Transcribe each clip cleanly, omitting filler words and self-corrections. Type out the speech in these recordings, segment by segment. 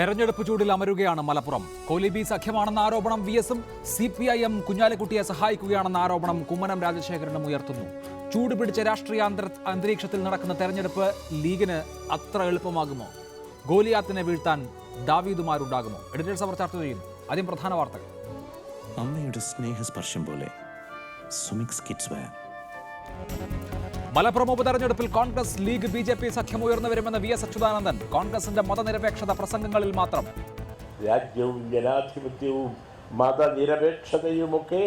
തെരഞ്ഞെടുപ്പ് ചൂടിൽ അമരുകയാണ് മലപ്പുറം. കോലീബി സഖ്യമാണെന്ന ആരോപണം വിഎസും CPIM കുഞ്ഞാലിക്കുട്ടിയെ സഹായിക്കുകയാണെന്ന ആരോപണം കുമ്മനം രാജശേഖരനും ഉയർത്തുന്നു. ചൂട് പിടിച്ച രാഷ്ട്രീയ അന്തരീക്ഷത്തിൽ നടക്കുന്ന തെരഞ്ഞെടുപ്പ് ലീഗിന് അത്ര എളുപ്പമാകുമോ? ഗോലിയാത്തിനെ വീഴ്ത്താൻ ദാവീദുമാരുണ്ടാകുമോ? എഡിറ്റേഴ്സ് അവർ ചർച്ച ചെയ്യുന്നു. ആദ്യം പ്രധാന വാർത്തകൾ. അമ്മയുടെ സ്നേഹസ്പർശം പോലെ സുമിക്സ് കിഡ്സ് വെയർ. മലപ്പുറം ഉപതെരഞ്ഞെടുപ്പിൽ കോൺഗ്രസ് ലീഗ് BJP സഖ്യം ഉയർന്നു വരുമെന്ന് VS അച്യുതാനന്ദൻ. കോൺഗ്രസിന്റെ മതനിരപേക്ഷത പ്രസംഗങ്ങളിൽ മാത്രം. രാജ്യവും ജനാധിപത്യവും മതനിരപേക്ഷതയുമൊക്കെ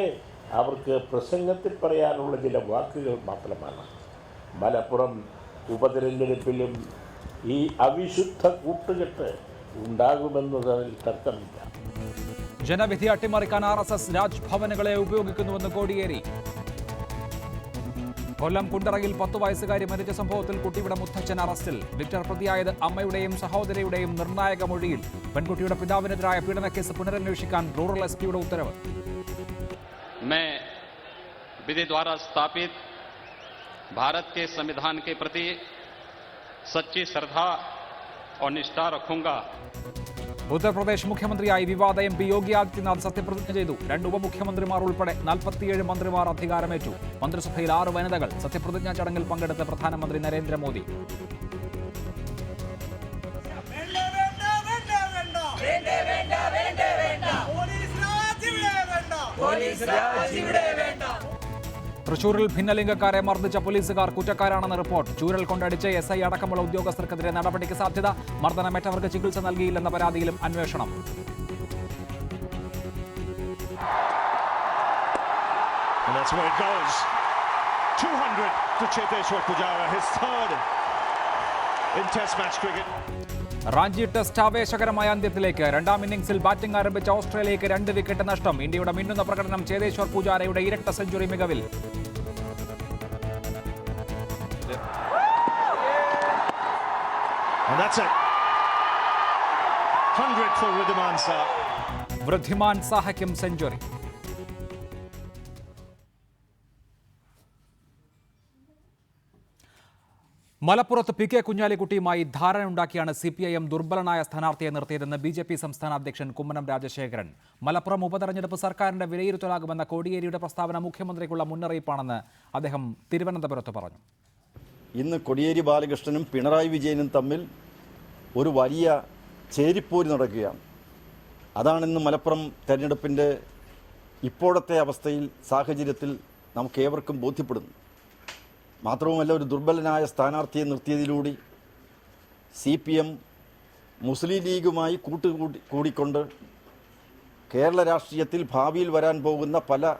അവർക്ക് പ്രസംഗത്തിൽ പറയാനുള്ള ചില വാക്കുകൾ മാത്രമാണ്. മലപ്പുറം ഉപതെരഞ്ഞെടുപ്പിലും ഈ അവിശുദ്ധ കൂട്ടുകെട്ട് ഉണ്ടാകുമെന്നതിൽ തർക്കമില്ല. ജനവിധി അട്ടിമറിക്കാൻ RSS രാജ്ഭവനുകളെ ഉപയോഗിക്കുന്നുവെന്ന് കോടിയേരി. കൊല്ലം കുണ്ടറയിൽ 10 വയസ്സുകാരി മരിച്ച സംഭവത്തിൽ കുട്ടിയുടെ മുത്തച്ഛൻ അറസ്റ്റിൽ. വിക്ടർ പ്രതിയായത് അമ്മയുടെയും സഹോദരിയുടെയും നിർണായക മൊഴിയിൽ. പെൺകുട്ടിയുടെ പിതാവിനെതിരായ പീഡനക്കേസ് പുനരന്വേഷിക്കാൻ റൂറൽ SP-യുടെ ഉത്തരവ്. मैं विधि द्वारा स्थापित भारत के संविधान के प्रति सच्ची श्रद्धा और निष्ठा रखूंगा. ഉത്തർപ്രദേശ് മുഖ്യമന്ത്രിയായി വിവാദ MP യോഗി ആദിത്യനാഥ് സത്യപ്രതിജ്ഞ ചെയ്തു. 2 ഉപമുഖ്യമന്ത്രിമാർ ഉൾപ്പെടെ 47 മന്ത്രിമാർ അധികാരമേറ്റു. മന്ത്രിസഭയിൽ 6 വനിതകൾ. സത്യപ്രതിജ്ഞാ ചടങ്ങിൽ പങ്കെടുത്ത പ്രധാനമന്ത്രി നരേന്ദ്രമോദി. തൃശൂരിൽ ഭിന്നലിംഗക്കാരെ മർദ്ദിച്ച പോലീസുകാർ കുറ്റക്കാരാണെന്ന് റിപ്പോർട്ട്. ചൂരൽ കൊണ്ടടിച്ച് SI അടക്കമുള്ള ഉദ്യോഗസ്ഥർക്കെതിരെ നടപടിക്ക് സാധ്യത. മർദ്ദനമേറ്റവർക്ക് ചികിത്സ നൽകിയില്ലെന്ന പരാതിയിലും അന്വേഷണം. റാഞ്ചി ടെസ്റ്റ് ആവേശകരമായ അന്ത്യത്തിലേക്ക്. 2ാം ഇന്നിംഗ്സിൽ ബാറ്റിംഗ് ആരംഭിച്ച ഓസ്ട്രേലിയയ്ക്ക് 2 വിക്കറ്റ് നഷ്ടം. ഇന്ത്യയുടെ മിന്നുന്ന പ്രകടനം ചേതേശ്വർ പൂജാരയുടെ ഇരട്ട സെഞ്ചുറി മികവിൽ. വൃദ്ധിമാൻ സാഹയ്ക്കും സെഞ്ചുറി. മലപ്പുറത്ത് PK കുഞ്ഞാലിക്കുട്ടിയുമായി ധാരണയുണ്ടാക്കിയാണ് CPIM ദുർബലനായ സ്ഥാനാർത്ഥിയെ നിർത്തിയതെന്ന് BJP സംസ്ഥാന അധ്യക്ഷൻ കുമ്മനം രാജശേഖരൻ. മലപ്പുറം ഉപതെരഞ്ഞെടുപ്പ് സർക്കാരിന്റെ വിലയിരുത്തലാകുമെന്ന കോടിയേരിയുടെ പ്രസ്താവന മുഖ്യമന്ത്രിക്കുള്ള മുന്നറിയിപ്പാണെന്ന് അദ്ദേഹം തിരുവനന്തപുരത്ത് പറഞ്ഞു. ഇന്ന് കോടിയേരി ബാലകൃഷ്ണനും പിണറായി വിജയനും തമ്മിൽ ഒരു വലിയ ചേരിപ്പോര് നടക്കുകയാണ്. അതാണിന്ന് മലപ്പുറം തെരഞ്ഞെടുപ്പിൻ്റെ ഇപ്പോഴത്തെ അവസ്ഥയിൽ സാഹചര്യത്തിൽ നമുക്കേവർക്കും ബോധ്യപ്പെടുന്നു. മാത്രവുമല്ല, ഒരു ദുർബലനായ സ്ഥാനാർത്ഥിയെ നിർത്തിയതിലൂടെ CPM മുസ്ലിം ലീഗുമായി കൂടിക്കൊണ്ട് കേരള രാഷ്ട്രീയത്തിൽ ഭാവിയിൽ വരാൻ പോകുന്ന പല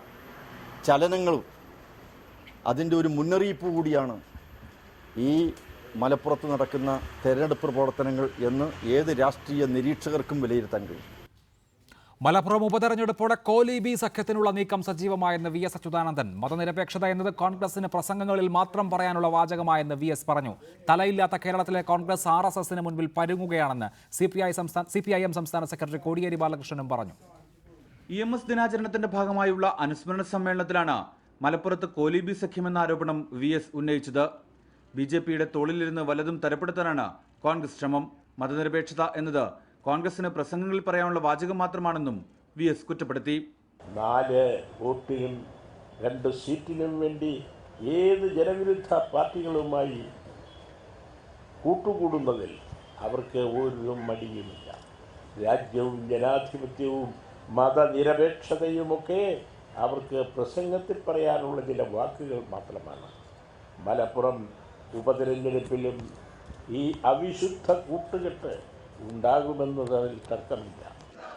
ചലനങ്ങളും അതിൻ്റെ ഒരു മുന്നറിയിപ്പ് കൂടിയാണ് ഈ മലപ്പുറത്ത് നടക്കുന്ന തെരഞ്ഞെടുപ്പ് പ്രവർത്തനങ്ങൾ എന്ന് ഏത് രാഷ്ട്രീയ നിരീക്ഷകർക്കും വിലയിരുത്താൻ കഴിയും. മലപ്പുറം ഉപതെരഞ്ഞെടുപ്പോടെ കോലീബി സഖ്യത്തിനുള്ള നീക്കം സജീവമായെന്ന് VS അച്യുതാനന്ദൻ. മതനിരപേക്ഷത എന്നത് കോൺഗ്രസിന് പ്രസംഗങ്ങളിൽ മാത്രം പറയാനുള്ള വാചകമായെന്ന് VS പറഞ്ഞു. തലയില്ലാത്ത കേരളത്തിലെ കോൺഗ്രസ് RSSന് മുൻപിൽ പരുങ്ങുകയാണെന്ന് CPIM സംസ്ഥാന സെക്രട്ടറി കോടിയേരി ബാലകൃഷ്ണനും പറഞ്ഞു. EMS ദിനാചരണത്തിന്റെ ഭാഗമായുള്ള അനുസ്മരണ സമ്മേളനത്തിലാണ് മലപ്പുറത്ത് കോലീബി സഖ്യമെന്ന ആരോപണം VS ഉന്നയിച്ചത്. BJPയുടെ തോളിലിരുന്ന് വലതും തരപ്പെടുത്താനാണ് കോൺഗ്രസ് ശ്രമം. മതനിരപേക്ഷത എന്നത് കോൺഗ്രസിന് പ്രസംഗങ്ങളിൽ പറയാനുള്ള വാചകം മാത്രമാണെന്നും VS കുറ്റപ്പെടുത്തി. 4 വോട്ടിനും 2 സീറ്റിനും വേണ്ടി ഏത് ജനവിരുദ്ധ പാർട്ടികളുമായി കൂട്ടുകൂടുന്നതിൽ അവർക്ക് ഒരു മടിയുമില്ല. രാജ്യവും ജനാധിപത്യവും മതനിരപേക്ഷതയുമൊക്കെ അവർക്ക് പ്രസംഗത്തിൽ പറയാനുള്ള ചില വാക്കുകൾ മാത്രമാണ്. മലപ്പുറം ഉപതെരഞ്ഞെടുപ്പിലും ഈ അവിശുദ്ധ കൂട്ടുകെട്ട് ഉണ്ടാകുമെന്നതിൽ തർക്കമില്ല.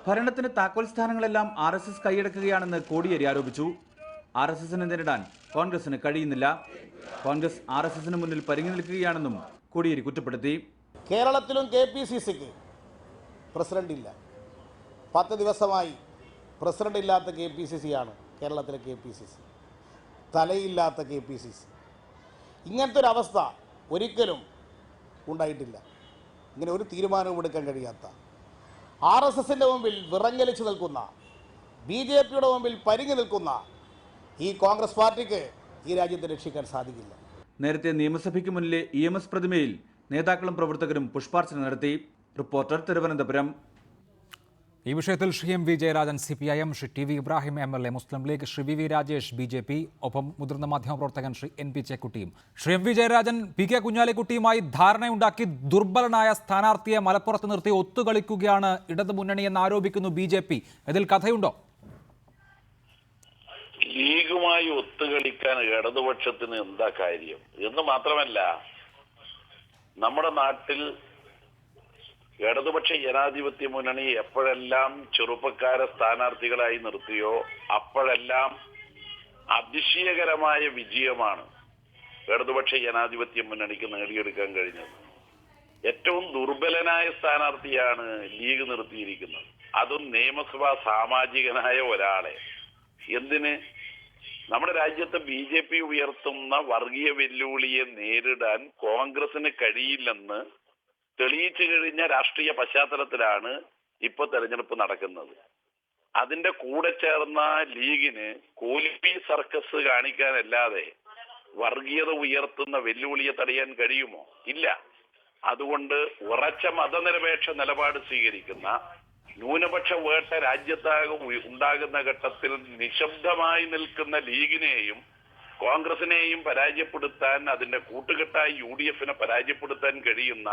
ഭരണത്തിന് താക്കോൽ സ്ഥാനങ്ങളെല്ലാം RSS കൈയടക്കുകയാണെന്ന് കോടിയേരി ആരോപിച്ചു. RSSനെ നേരിടാൻ കോൺഗ്രസിന് കഴിയുന്നില്ല. കോൺഗ്രസ് RSSന് മുന്നിൽ പരിങ്ങി നിൽക്കുകയാണെന്നും കോടിയേരി കുറ്റപ്പെടുത്തി. കേരളത്തിലും KPCCക്ക് പ്രസിഡന്റ് ഇല്ല. 10 ദിവസമായി പ്രസിഡന്റ് ഇല്ലാത്ത KPCCയാണ് കേരളത്തിലെ KPCC. തലയില്ലാത്ത KPCC. ഇങ്ങനത്തെ ഒരു അവസ്ഥ ഒരിക്കലും ഉണ്ടായിട്ടില്ല. ഇങ്ങനെ ഒരു തീരുമാനവും എടുക്കാൻ കഴിയാത്ത, RSSന്റെ മുമ്പിൽ വിറങ്ങലിച്ചു നിൽക്കുന്ന, BJPയുടെ മുമ്പിൽ പരിങ്ങി നിൽക്കുന്ന ഈ കോൺഗ്രസ് പാർട്ടിക്ക് ഈ രാജ്യത്തെ രക്ഷിക്കാൻ സാധിക്കില്ല. നേരത്തെ നിയമസഭയ്ക്ക് മുന്നിലെ EMS പ്രതിമയിൽ നേതാക്കളും പ്രവർത്തകരും പുഷ്പാർച്ചന നടത്തി. റിപ്പോർട്ടർ തിരുവനന്തപുരം. ഈ വിഷയത്തിൽ Shri M V Jayarajan CPIM, Shri T V Ibrahim MLA Muslim League, Shri V Rajesh BJP, ഒപ്പം മുതിർന്ന മാധ്യമപ്രവർത്തകൻ ശ്രീ NP ചേക്കുട്ടിയും. Shri M V Jayarajan, PK കുഞ്ഞാലിക്കുട്ടിയുമായി ധാരണയുണ്ടാക്കി ദുർബലനായ സ്ഥാനാർത്ഥിയെ മലപ്പുറത്ത് നിർത്തി ഒത്തുകളിക്കുകയാണ് ഇടതുമുന്നണിയെന്ന് ആരോപിക്കുന്നു BJP. ഇതിൽ കഥയുണ്ടോ? ലീഗുമായി ഒത്തുകളിക്കാൻ ഇടതുപക്ഷത്തിന് എന്താ കാര്യം എന്ന് മാത്രമല്ല, നമ്മുടെ നാട്ടിൽ ഇടതുപക്ഷ ജനാധിപത്യ മുന്നണി എപ്പോഴെല്ലാം ചെറുപ്പക്കാരെ സ്ഥാനാർത്ഥികളായി നിർത്തിയോ അപ്പോഴെല്ലാം അതിശയകരമായ വിജയമാണ് ഇടതുപക്ഷ ജനാധിപത്യ മുന്നണിക്ക് നേടിയെടുക്കാൻ കഴിഞ്ഞത്. ഏറ്റവും ദുർബലനായ സ്ഥാനാർത്ഥിയാണ് ലീഗ് നിർത്തിയിരിക്കുന്നത്, അതും നിയമസഭാ സാമാജികനായ ഒരാളെ. എന്തിന്? നമ്മുടെ രാജ്യത്ത് BJP ഉയർത്തുന്ന വർഗീയ വെല്ലുവിളിയെ നേരിടാൻ കോൺഗ്രസിന് കഴിയില്ലെന്ന് തെളിയിച്ചു കഴിഞ്ഞ രാഷ്ട്രീയ പശ്ചാത്തലത്തിലാണ് ഇപ്പൊ തെരഞ്ഞെടുപ്പ് നടക്കുന്നത്. അതിന്റെ കൂടെ ചേർന്ന ലീഗിന് കോലിപ്പി സർക്കസ് കാണിക്കാനല്ലാതെ വർഗീയത ഉയർത്തുന്ന വെല്ലുവിളിയെ തടയാൻ കഴിയുമോ? ഇല്ല. അതുകൊണ്ട് ഉറച്ച മതനിരപേക്ഷ നിലപാട് സ്വീകരിക്കുന്ന ന്യൂനപക്ഷ വേട്ട രാജ്യത്താകെ ഉണ്ടാകുന്ന ഘട്ടത്തിൽ നിശബ്ദമായി നിൽക്കുന്ന ലീഗിനെയും കോൺഗ്രസിനെയും പരാജയപ്പെടുത്താൻ, അതിന്റെ കൂട്ടുകെട്ടായി UDF-നെ പരാജയപ്പെടുത്താൻ കഴിയുന്ന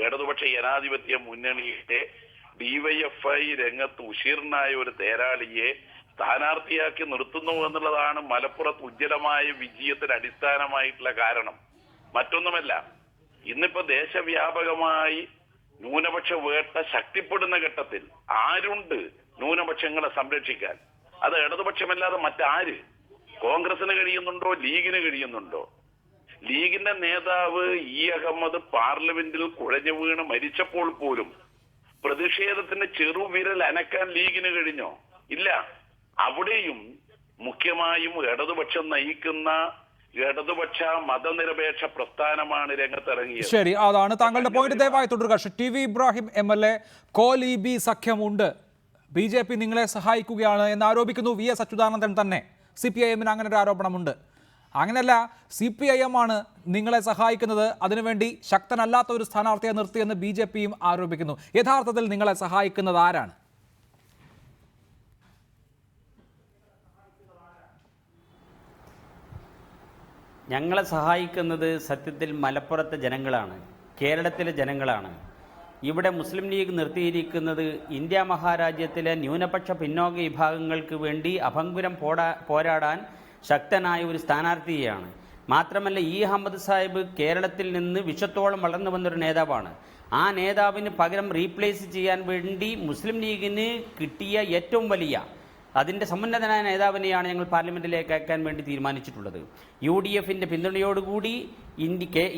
ഇടതുപക്ഷ ജനാധിപത്യ മുന്നണിയുടെ DYFI രംഗത്ത് ഉശീർണായ ഒരു തേരാളിയെ സ്ഥാനാർത്ഥിയാക്കി നിർത്തുന്നു എന്നുള്ളതാണ് മലപ്പുറത്ത് ഉജ്ജ്വലമായ വിജയത്തിന് അടിസ്ഥാനമായിട്ടുള്ള കാരണം. മറ്റൊന്നുമല്ല, ഇന്നിപ്പോ ദേശവ്യാപകമായി ന്യൂനപക്ഷ വേട്ട ശക്തിപ്പെടുന്ന ഘട്ടത്തിൽ ആരുണ്ട് ന്യൂനപക്ഷങ്ങളെ സംരക്ഷിക്കാൻ? അത് ഇടതുപക്ഷമല്ലാതെ മറ്റാര്? കോൺഗ്രസിന് കഴിയുന്നുണ്ടോ? ലീഗിന് കഴിയുന്നുണ്ടോ? ലീഗിന്റെ നേതാവ് E. അഹമ്മദ് പാർലമെന്റിൽ കുഴഞ്ഞു വീണ് മരിച്ചപ്പോൾ പോലും പ്രതിഷേധത്തിന്റെ ചെറുവിരൽ അനക്കാൻ ലീഗിന് കഴിഞ്ഞോ? ഇല്ല. അവിടെയും മുഖ്യമായും ഇടതുപക്ഷം നയിക്കുന്ന ഇടതുപക്ഷ മതനിരപേക്ഷ പ്രസ്ഥാനമാണ് രംഗത്തിറങ്ങിയത്. ശരി, അതാണ് താങ്കളുടെ പോയിന്റ്. ദയവായി തുടരുക. ടി വി ഇബ്രാഹിം MLA, കോലീബി സഖ്യമുണ്ട്, BJP നിങ്ങളെ സഹായിക്കുകയാണ് എന്ന് ആരോപിക്കുന്നു VS അച്യുതാനന്ദൻ തന്നെ. CPIM-ന് അങ്ങനെ ഒരു ആരോപണമുണ്ട്. അങ്ങനെയല്ല, CPIM ആണ് നിങ്ങളെ സഹായിക്കുന്നത്, അതിനുവേണ്ടി ശക്തനല്ലാത്ത ഒരു സ്ഥാനാർത്ഥിയെ നിർത്തിയെന്ന് BJP-യും ആരോപിക്കുന്നു. യഥാർത്ഥത്തിൽ നിങ്ങളെ സഹായിക്കുന്നത് ആരാണ്? ഞങ്ങളെ സഹായിക്കുന്നത് സത്യത്തിൽ മലപ്പുറത്തെ ജനങ്ങളാണ്, കേരളത്തിലെ ജനങ്ങളാണ്. ഇവിടെ മുസ്ലിം ലീഗ് നിർത്തിയിരിക്കുന്നത് ഇന്ത്യ മഹാരാജ്യത്തിലെ ന്യൂനപക്ഷ പിന്നോക്ക വിഭാഗങ്ങൾക്ക് വേണ്ടി അഭംഗുരം പോരാടാൻ ശക്തനായ ഒരു സ്ഥാനാർത്ഥിയെയാണ്. മാത്രമല്ല, E. അഹമ്മദ് സാഹിബ് കേരളത്തിൽ നിന്ന് വിശ്വത്തോളം വളർന്നു വന്നൊരു നേതാവാണ്. ആ നേതാവിന് പകരം റീപ്ലേസ് ചെയ്യാൻ വേണ്ടി മുസ്ലിം ലീഗിന് കിട്ടിയ ഏറ്റവും വലിയ അതിൻ്റെ സമുന്നതനായ നേതാവിനെയാണ് ഞങ്ങൾ പാർലമെന്റിലേക്ക് അയക്കാൻ വേണ്ടി തീരുമാനിച്ചിട്ടുള്ളത്. UDF-ന്റെ പിന്തുണയോടുകൂടി,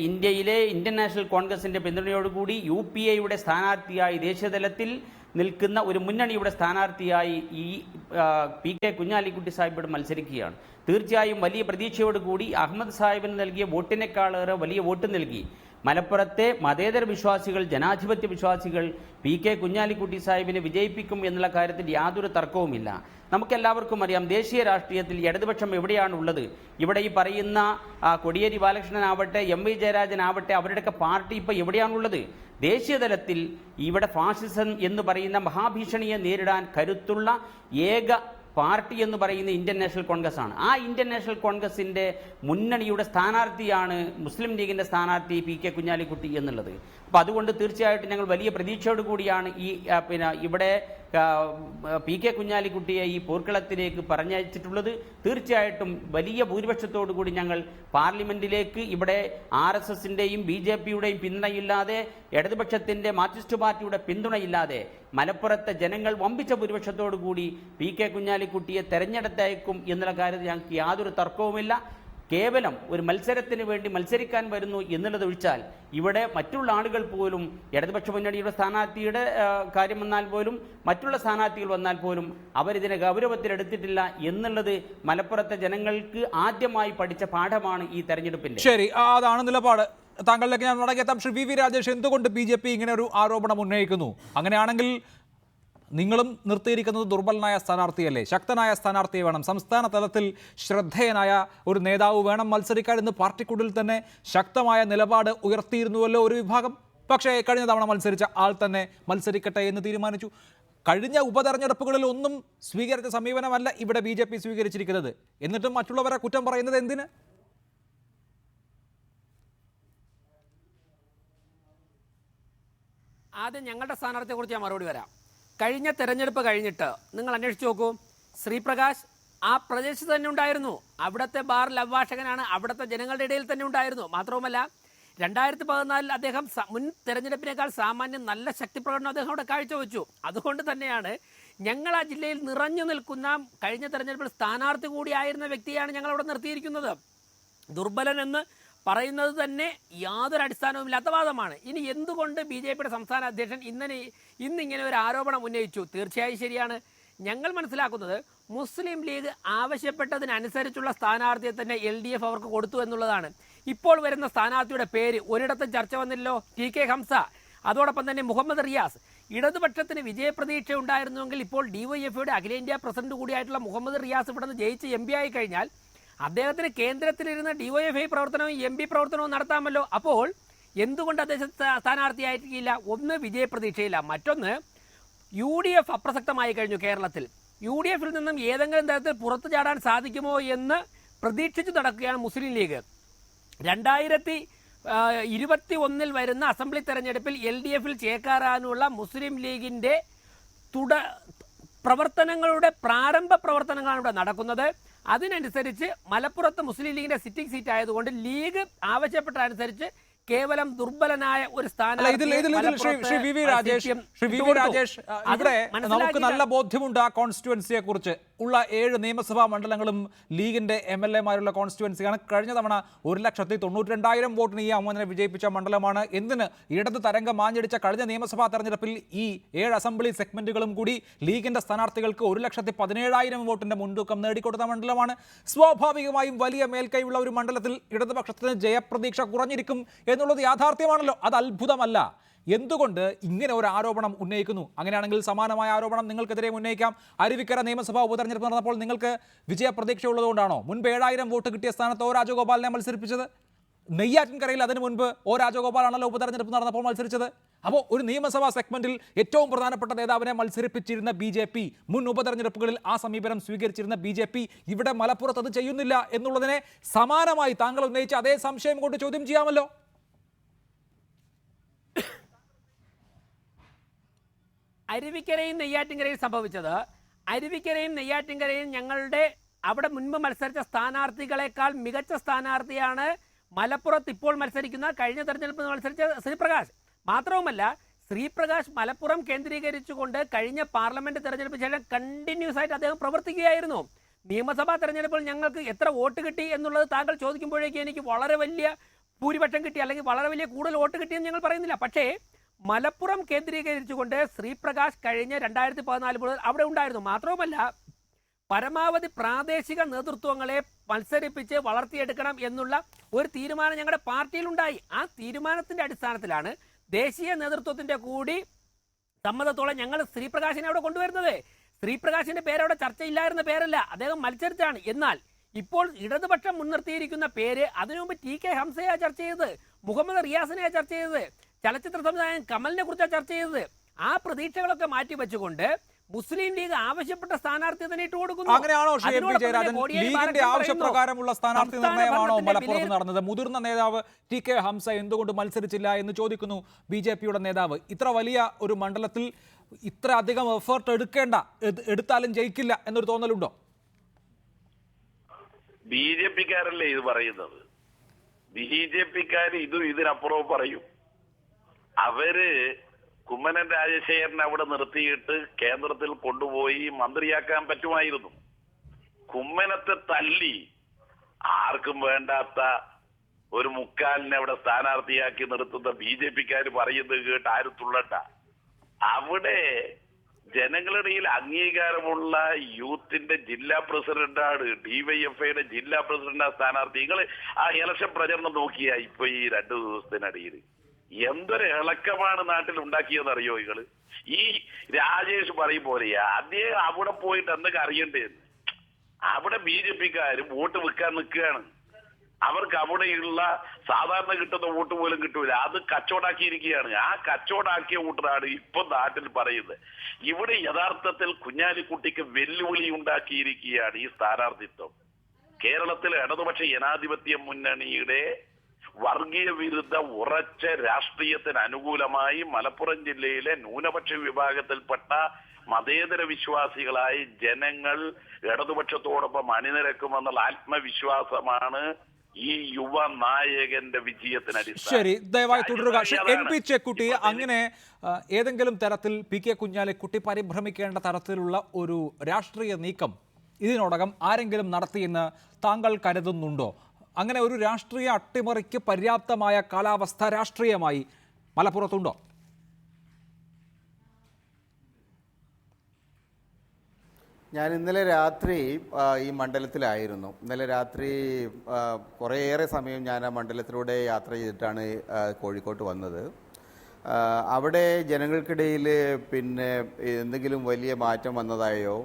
ഇന്ത്യയിലെ ഇന്ത്യൻ നാഷണൽ കോൺഗ്രസിന്റെ പിന്തുണയോടുകൂടി UPA-യുടെ സ്ഥാനാർത്ഥിയായി, ദേശീയതലത്തിൽ നിൽക്കുന്ന ഒരു മുന്നണിയുടെ സ്ഥാനാർത്ഥിയായി ഈ PK കുഞ്ഞാലിക്കുട്ടി സാഹിബോട് മത്സരിക്കുകയാണ്. തീർച്ചയായും വലിയ പ്രതീക്ഷയോടുകൂടി അഹമ്മദ് സാഹിബിന് നൽകിയ വോട്ടിനേക്കാളേറെ വലിയ വോട്ട് നൽകി മലപ്പുറത്തെ മതേതര വിശ്വാസികൾ, ജനാധിപത്യ വിശ്വാസികൾ PK കുഞ്ഞാലിക്കുട്ടി സാഹിബിനെ വിജയിപ്പിക്കും എന്നുള്ള കാര്യത്തിൽ യാതൊരു തർക്കവുമില്ല. നമുക്കെല്ലാവർക്കും അറിയാം, ദേശീയ രാഷ്ട്രീയത്തിൽ ഇടതുപക്ഷം എവിടെയാണുള്ളത്. ഇവിടെ ഈ പറയുന്ന കോടിയേരി ബാലകൃഷ്ണനാവട്ടെ, MV ജയരാജനാവട്ടെ, അവരുടെയൊക്കെ പാർട്ടി ഇപ്പോൾ എവിടെയാണുള്ളത്? ദേശീയ തലത്തിൽ ഇവിടെ ഫാഷിസം എന്ന് പറയുന്ന മഹാഭീഷണിയെ നേരിടാൻ കരുത്തുള്ള ഏക പാർട്ടി എന്ന് പറയുന്ന ഇന്ത്യൻ നാഷണൽ കോൺഗ്രസ് ആണ്. ആ ഇന്ത്യൻ നാഷണൽ കോൺഗ്രസിന്റെ മുന്നണിയുടെ സ്ഥാനാർത്ഥിയാണ് മുസ്ലിം ലീഗിന്റെ സ്ഥാനാർത്ഥി PK കുഞ്ഞാലിക്കുട്ടി എന്നുള്ളത്. അപ്പോൾ അതുകൊണ്ട് തീർച്ചയായിട്ടും ഞങ്ങൾ വലിയ പ്രതീക്ഷയോട് കൂടിയാണ് ഇവിടെ PK കുഞ്ഞാലിക്കുട്ടിയെ ഈ പോർക്കളത്തിലേക്ക് പറഞ്ഞയച്ചിട്ടുള്ളത്. തീർച്ചയായിട്ടും വലിയ ഭൂരിപക്ഷത്തോടു കൂടി ഞങ്ങൾ പാർലമെന്റിലേക്ക്, ഇവിടെ RSS-ന്റെയും BJP-യുടെയും പിന്തുണയില്ലാതെ, ഇടതുപക്ഷത്തിന്റെ മാർക്സിസ്റ്റ് പാർട്ടിയുടെ പിന്തുണയില്ലാതെ മലപ്പുറത്തെ ജനങ്ങൾ വമ്പിച്ച ഭൂരിപക്ഷത്തോടു കൂടി PK കുഞ്ഞാലിക്കുട്ടിയെ തെരഞ്ഞെടുത്തയക്കും എന്നുള്ള കാര്യത്തിൽ ഞങ്ങൾക്ക് യാതൊരു തർക്കവുമില്ല. കേവലം ഒരു മത്സരത്തിന് വേണ്ടി മത്സരിക്കാൻ വരുന്നു എന്നുള്ളത് ഒഴിച്ചാൽ ഇവിടെ മറ്റുള്ള ആളുകൾ പോലും, ഇടതുപക്ഷ മുന്നണിയുടെ സ്ഥാനാർത്ഥിയുടെ കാര്യം വന്നാൽ പോലും, മറ്റുള്ള സ്ഥാനാർത്ഥികൾ വന്നാൽ പോലും അവരിതിനെ ഗൗരവത്തിലെടുത്തിട്ടില്ല എന്നുള്ളത് മലപ്പുറത്തെ ജനങ്ങൾക്ക് ആദ്യമായി പഠിച്ച പാഠമാണ് ഈ തെരഞ്ഞെടുപ്പിന്റെ. ശരി, അതാണ് നിലപാട്. താങ്കളിലേക്ക് ഞാൻ മടങ്ങിയെത്താം. ശ്രീ വി രാജേഷ്, എന്തുകൊണ്ട് BJP ഇങ്ങനെ ഒരു ആരോപണം ഉന്നയിക്കുന്നു? അങ്ങനെയാണെങ്കിൽ നിങ്ങളും നിർത്തിയിരിക്കുന്നത് ദുർബലനായ സ്ഥാനാർത്ഥിയല്ലേ? ശക്തനായ സ്ഥാനാർത്ഥിയെ വേണം, സംസ്ഥാന തലത്തിൽ ശ്രദ്ധേയനായ ഒരു നേതാവ് വേണം മത്സരിക്കാൻ എന്ന് പാർട്ടിക്കുള്ളിൽ തന്നെ ശക്തമായ നിലപാട് ഉയർത്തിയിരുന്നുവല്ലോ ഒരു വിഭാഗം. പക്ഷേ കഴിഞ്ഞ തവണ മത്സരിച്ച ആൾ തന്നെ മത്സരിക്കട്ടെ എന്ന് തീരുമാനിച്ചു. കഴിഞ്ഞ ഉപതെരഞ്ഞെടുപ്പുകളിൽ ഒന്നും സ്വീകരിച്ച സമീപനമല്ല ഇവിടെ BJP സ്വീകരിച്ചിരിക്കുന്നത്. എന്നിട്ടും മറ്റുള്ളവരെ കുറ്റം പറയുന്നത് എന്തിന്? ആദ്യം ഞങ്ങളുടെ സ്ഥാനാർത്ഥിയെക്കുറിച്ച് ഞാൻ മറുപടി വരാം. കഴിഞ്ഞ തെരഞ്ഞെടുപ്പ് കഴിഞ്ഞിട്ട് നിങ്ങൾ അന്വേഷിച്ച് നോക്കൂ, ശ്രീപ്രകാശ് ആ പ്രദേശത്ത് തന്നെ ഉണ്ടായിരുന്നു. അവിടുത്തെ ബാറിൽ അഭിഭാഷകനാണ്, അവിടുത്തെ ജനങ്ങളുടെ ഇടയിൽ തന്നെ ഉണ്ടായിരുന്നു. മാത്രവുമല്ല 2014 അദ്ദേഹം മുൻ തെരഞ്ഞെടുപ്പിനേക്കാൾ സാമാന്യം നല്ല ശക്തി പ്രകടനം അദ്ദേഹം അവിടെ കാഴ്ചവെച്ചു. അതുകൊണ്ട് തന്നെയാണ് ഞങ്ങൾ ആ ജില്ലയിൽ നിറഞ്ഞു നിൽക്കുന്ന കഴിഞ്ഞ തെരഞ്ഞെടുപ്പിൽ സ്ഥാനാർത്ഥി കൂടിയായിരുന്ന വ്യക്തിയാണ് ഞങ്ങളവിടെ നിർത്തിയിരിക്കുന്നത്. ദുർബലൻ എന്ന് പറയുന്നത് തന്നെ യാതൊരു അടിസ്ഥാനവുമില്ലാത്ത വാദമാണ്. ഇനി എന്തുകൊണ്ട് BJPയുടെ സംസ്ഥാന അധ്യക്ഷൻ ഇന്നിങ്ങനെ ഒരു ആരോപണം ഉന്നയിച്ചു? തീർച്ചയായും ശരിയാണ്. ഞങ്ങൾ മനസ്സിലാക്കുന്നത് മുസ്ലിം ലീഗ് ആവശ്യപ്പെട്ടതിനനുസരിച്ചുള്ള സ്ഥാനാർത്ഥിയെ തന്നെ LDF അവർക്ക് കൊടുത്തു എന്നുള്ളതാണ്. ഇപ്പോൾ വരുന്ന സ്ഥാനാർത്ഥിയുടെ പേര് ഒരിടത്തും ചർച്ച വന്നില്ലല്ലോ, TK ഹംസ. അതോടൊപ്പം തന്നെ മുഹമ്മദ് റിയാസ്. ഇടതുപക്ഷത്തിന് വിജയപ്രതീക്ഷ ഉണ്ടായിരുന്നുവെങ്കിൽ ഇപ്പോൾ DYFയുടെ അഖിലേന്ത്യാ പ്രസിഡന്റ് കൂടിയായിട്ടുള്ള മുഹമ്മദ് റിയാസ് ഇവിടെ നിന്ന് ജയിച്ച് MP ആയി കഴിഞ്ഞാൽ അദ്ദേഹത്തിന് കേന്ദ്രത്തിലിരുന്ന DYFI പ്രവർത്തനവും MP പ്രവർത്തനവും നടത്താമല്ലോ. അപ്പോൾ എന്തുകൊണ്ട് അദ്ദേഹം സ്ഥാനാർത്ഥിയായിട്ടില്ല? ഒന്ന്, വിജയപ്രതീക്ഷയില്ല. മറ്റൊന്ന്, UDF അപ്രസക്തമായി കഴിഞ്ഞു കേരളത്തിൽ. UDFിൽ നിന്നും ഏതെങ്കിലും തരത്തിൽ പുറത്തു ചാടാൻ സാധിക്കുമോ എന്ന് പ്രതീക്ഷിച്ചു നടക്കുകയാണ് മുസ്ലിം ലീഗ്. 2021 വരുന്ന അസംബ്ലി തെരഞ്ഞെടുപ്പിൽ LDFിൽ ചേക്കാറാനുള്ള മുസ്ലിം ലീഗിൻ്റെ പ്രവർത്തനങ്ങളുടെ പ്രാരംഭ പ്രവർത്തനങ്ങളാണ് ഇവിടെ നടക്കുന്നത്. അതിനനുസരിച്ച് മലപ്പുറത്ത് മുസ്ലിം ലീഗിന്റെ സിറ്റിംഗ് സീറ്റ് ആയതുകൊണ്ട് ലീഗ് ആവശ്യപ്പെട്ട അനുസരിച്ച് കേവലം ദുർബലനായ ഒരു ഇവിടെ നമുക്ക് നല്ല ബോധ്യമുണ്ട് ആ കോൺസ്റ്റിറ്റ്യുവൻസിയെ കുറിച്ച്. ഉള്ള 7 നിയമസഭാ മണ്ഡലങ്ങളും ലീഗിന്റെ MLA-മാരുള്ള കോൺസ്റ്റിറ്റ്യുവൻസിയാണ്. കഴിഞ്ഞ തവണ 1,92,200 വോട്ടിന് ഈ അമ്മനെ വിജയിപ്പിച്ച മണ്ഡലമാണ്. എന്തിന് ഇടത് തരംഗം മാഞ്ഞടിച്ച കഴിഞ്ഞ നിയമസഭാ തെരഞ്ഞെടുപ്പിൽ ഈ 7 അസംബ്ലി സെഗ്മെന്റുകളും കൂടി ലീഗിന്റെ സ്ഥാനാർത്ഥികൾക്ക് 1,17,000 വോട്ടിന്റെ മുൻതൂക്കം നേടിക്കൊടുത്ത മണ്ഡലമാണ്. സ്വാഭാവികമായും വലിയ മേൽക്കൈയുള്ള ഒരു മണ്ഡലത്തിൽ ഇടതുപക്ഷത്തിന് ജയപ്രതീക്ഷ കുറഞ്ഞിരിക്കും എന്നുള്ളത് യാഥാർത്ഥ്യമാണല്ലോ. അത് അത്ഭുതമല്ല. എന്തുകൊണ്ട് ഇങ്ങനെ ഒരു ആരോപണം ഉന്നയിക്കുന്നു? അങ്ങനെയാണെങ്കിൽ സമാനമായ ആരോപണം നിങ്ങൾക്കെതിരെ ഉന്നയിക്കാം. അരുവിക്കര നിയമസഭാ ഉപതെരഞ്ഞെടുപ്പ് നടന്നപ്പോൾ നിങ്ങൾക്ക് വിജയപ്രതീക്ഷ ഉള്ളതുകൊണ്ടാണോ മുൻപ് 7,000 വോട്ട് കിട്ടിയ സ്ഥാനത്ത് O രാജഗോപാലിനെ മത്സരിപ്പിച്ചത്? നെയ്യാറ്റിൻകരയിൽ അതിനു മുൻപ് O രാജഗോപാലാണല്ലോ ഉപതെരഞ്ഞെടുപ്പ് നടന്നപ്പോൾ മത്സരിച്ചത്. അപ്പോൾ ഒരു നിയമസഭാ സെഗ്മെന്റിൽ ഏറ്റവും പ്രധാനപ്പെട്ട നേതാവിനെ മത്സരിപ്പിച്ചിരുന്ന BJP, മുൻ ഉപതെരഞ്ഞെടുപ്പുകളിൽ ആ സമീപനം സ്വീകരിച്ചിരുന്ന BJP ഇവിടെ മലപ്പുറത്ത് അത് ചെയ്യുന്നില്ല എന്നുള്ളതിനെ സമാനമായി താങ്കൾ ഉന്നയിച്ച അതേ സംശയം കൊണ്ട് ചോദ്യം ചെയ്യാമല്ലോ. അരുവിക്കരയും നെയ്യാറ്റിൻകരയും സംഭവിച്ചത്, അരുവിക്കരയും നെയ്യാറ്റിൻകരയും ഞങ്ങളുടെ അവിടെ മുൻപ് മത്സരിച്ച സ്ഥാനാർത്ഥികളെക്കാൾ മികച്ച സ്ഥാനാർത്ഥിയാണ് മലപ്പുറത്ത് ഇപ്പോൾ മത്സരിക്കുന്ന കഴിഞ്ഞ തെരഞ്ഞെടുപ്പിൽ മത്സരിച്ച ശ്രീപ്രകാശ്. മാത്രവുമല്ല, ശ്രീപ്രകാശ് മലപ്പുറം കേന്ദ്രീകരിച്ചുകൊണ്ട് കഴിഞ്ഞ പാർലമെന്റ് തെരഞ്ഞെടുപ്പിന് ശേഷം കണ്ടിന്യൂസ് ആയിട്ട് അദ്ദേഹം പ്രവർത്തിക്കുകയായിരുന്നു. നിയമസഭാ തെരഞ്ഞെടുപ്പിൽ ഞങ്ങൾക്ക് എത്ര വോട്ട് കിട്ടി എന്നുള്ളത് താങ്കൾ ചോദിക്കുമ്പോഴേക്കും എനിക്ക് വളരെ വലിയ ഭൂരിപക്ഷം കിട്ടി അല്ലെങ്കിൽ വളരെ വലിയ കൂടുതൽ വോട്ട് കിട്ടിയെന്ന് ഞങ്ങൾ പറയുന്നില്ല. പക്ഷേ മലപ്പുറം കേന്ദ്രീകരിച്ചുകൊണ്ട് ശ്രീപ്രകാശ് കഴിഞ്ഞ 2014 മുതൽ അവിടെ ഉണ്ടായിരുന്നു. മാത്രവുമല്ല, പരമാവധി പ്രാദേശിക നേതൃത്വങ്ങളെ മത്സരിപ്പിച്ച് വളർത്തിയെടുക്കണം എന്നുള്ള ഒരു തീരുമാനം ഞങ്ങളുടെ പാർട്ടിയിലുണ്ടായി. ആ തീരുമാനത്തിന്റെ അടിസ്ഥാനത്തിലാണ് ദേശീയ നേതൃത്വത്തിന്റെ കൂടി സമ്മതത്തോടെ ഞങ്ങൾ ശ്രീപ്രകാശിനെ അവിടെ കൊണ്ടുവരുന്നത്. ശ്രീപ്രകാശിന്റെ പേരവിടെ ചർച്ചയില്ലായിരുന്ന പേരല്ല, അദ്ദേഹം മത്സരിച്ചാണ്. എന്നാൽ ഇപ്പോൾ ഇടതുപക്ഷം മുൻനിർത്തിയിരിക്കുന്ന പേര് അതിനു മുമ്പ് TK ഹംസയെ ചർച്ച ചെയ്തത്, മുഹമ്മദ് റിയാസിനെ ചർച്ച ചെയ്തത്, ചലച്ചിത്ര സംവിധായകൻ കമലിനെ കുറിച്ചാണ് ചർച്ച ചെയ്തത്. ആ പ്രതീക്ഷകളൊക്കെ മാറ്റിവെച്ചുകൊണ്ട് മുസ്ലിം ലീഗ് ആവശ്യപ്പെട്ട സ്ഥാനാർത്ഥി തന്നെ ഇട്ട് കൊടുക്കുന്നു. അങ്ങനെയാണോ ലീഗിന്റെ ആവശ്യപ്രകാരമുള്ള സ്ഥാനാർത്ഥി നിർണയമാണോ മലപ്പുറത്ത് നടന്നത്? മുതിർന്ന നേതാവ് TK ഹംസ എന്തുകൊണ്ട് മത്സരിച്ചില്ല എന്ന് ചോദിക്കുന്നു BJPയുടെ നേതാവ്. ഇത്ര വലിയ ഒരു മണ്ഡലത്തിൽ ഇത്ര അധികം എഫേർട്ട് എടുത്താലും ജയിക്കില്ല എന്നൊരു തോന്നലുണ്ടോ? BJPക്കാരല്ലേ ഇത് പറയുന്നത്? BJPക്കാർ ഇതിനപ്പുറവും പറയും. അവര് കുമ്മനം രാജശേഖരനെ അവിടെ നിർത്തിയിട്ട് കേന്ദ്രത്തിൽ കൊണ്ടുപോയി മന്ത്രിയാക്കാൻ പറ്റുമായിരുന്നു. കുമ്മനത്തെ തല്ലി ആർക്കും വേണ്ടാത്ത ഒരു മുക്കാലിനെ അവിടെ സ്ഥാനാർത്ഥിയാക്കി നിർത്തുന്ന BJPക്കാർ പറയുന്നത് കേട്ട് ആരും തുള്ളണ്ട. അവിടെ ജനങ്ങളിടയിൽ അംഗീകാരമുള്ള യൂത്തിന്റെ ജില്ലാ പ്രസിഡന്റാണ്, DYFIയുടെ ജില്ലാ പ്രസിഡന്റ് സ്ഥാനാർത്ഥി. നിങ്ങൾ ആ ഇലക്ഷൻ പ്രചരണം നോക്കിയാ ഇപ്പൊ ഈ 2 ദിവസത്തിനിടയിൽ എന്തൊരു ഇളക്കമാണ് നാട്ടിൽ ഉണ്ടാക്കിയെന്ന് അറിയോ നിങ്ങള്? ഈ രാജേഷ് പറയും പോലെയാ അദ്ദേഹം അവിടെ പോയിട്ട് എന്തൊക്കെ അറിയണ്ടേന്ന്. അവിടെ BJPക്കാര് വോട്ട് വെക്കാൻ നിൽക്കുകയാണ്. അവർക്ക് അവിടെയുള്ള സാധാരണ കിട്ടുന്ന വോട്ട് പോലും കിട്ടൂല. അത് കച്ചവടാക്കിയിരിക്കുകയാണ്. ആ കച്ചവടാക്കിയ വോട്ടറാണ് ഇപ്പൊ നാട്ടിൽ പറയുന്നത്. ഇവിടെ യഥാർത്ഥത്തിൽ കുഞ്ഞാലിക്കുട്ടിക്ക് വെല്ലുവിളി ഉണ്ടാക്കിയിരിക്കുകയാണ് ഈ സ്ഥാനാർത്ഥിത്വം. കേരളത്തിലെ ഇടതുപക്ഷ ജനാധിപത്യ മുന്നണിയുടെ വർഗീയ വിരുദ്ധ ഉറച്ച രാഷ്ട്രീയത്തിന് അനുകൂലമായി മലപ്പുറം ജില്ലയിലെ ന്യൂനപക്ഷ വിഭാഗത്തിൽപ്പെട്ട മതേതര വിശ്വാസികളായി ജനങ്ങൾ ഇടതുപക്ഷത്തോടൊപ്പം അണിനിരക്കുമെന്നുള്ള ആത്മവിശ്വാസമാണ് ഈ യുവ നായകന്റെ വിജയത്തിന് അടിസ്ഥാനം. ശരി, ദയവായി തുടരുക. MP ചെക്കുട്ടി, അങ്ങനെ ഏതെങ്കിലും തരത്തിൽ PK കുഞ്ഞാലിക്കുട്ടി പരിഭ്രമിക്കേണ്ട തരത്തിലുള്ള ഒരു രാഷ്ട്രീയ നീക്കം ഇതിനോടകം ആരെങ്കിലും നടത്തിയെന്ന് താങ്കൾ കരുതുന്നുണ്ടോ? അങ്ങനെ ഒരു രാഷ്ട്രീയ അട്ടിമറിക്ക് പര്യാപ്തമായ കാലാവസ്ഥ രാഷ്ട്രീയമായി മലപ്പുറത്തുണ്ടോ? ഞാൻ ഇന്നലെ രാത്രി ഈ മണ്ഡലത്തിലായിരുന്നു. ഇന്നലെ രാത്രി കുറേയേറെ സമയം ഞാൻ ആ മണ്ഡലത്തിലൂടെ യാത്ര ചെയ്തിട്ടാണ് കോഴിക്കോട്ട് വന്നത്. അവിടെ ജനങ്ങൾക്കിടയിൽ പിന്നെ എന്തെങ്കിലും വലിയ മാറ്റം വന്നതായോ,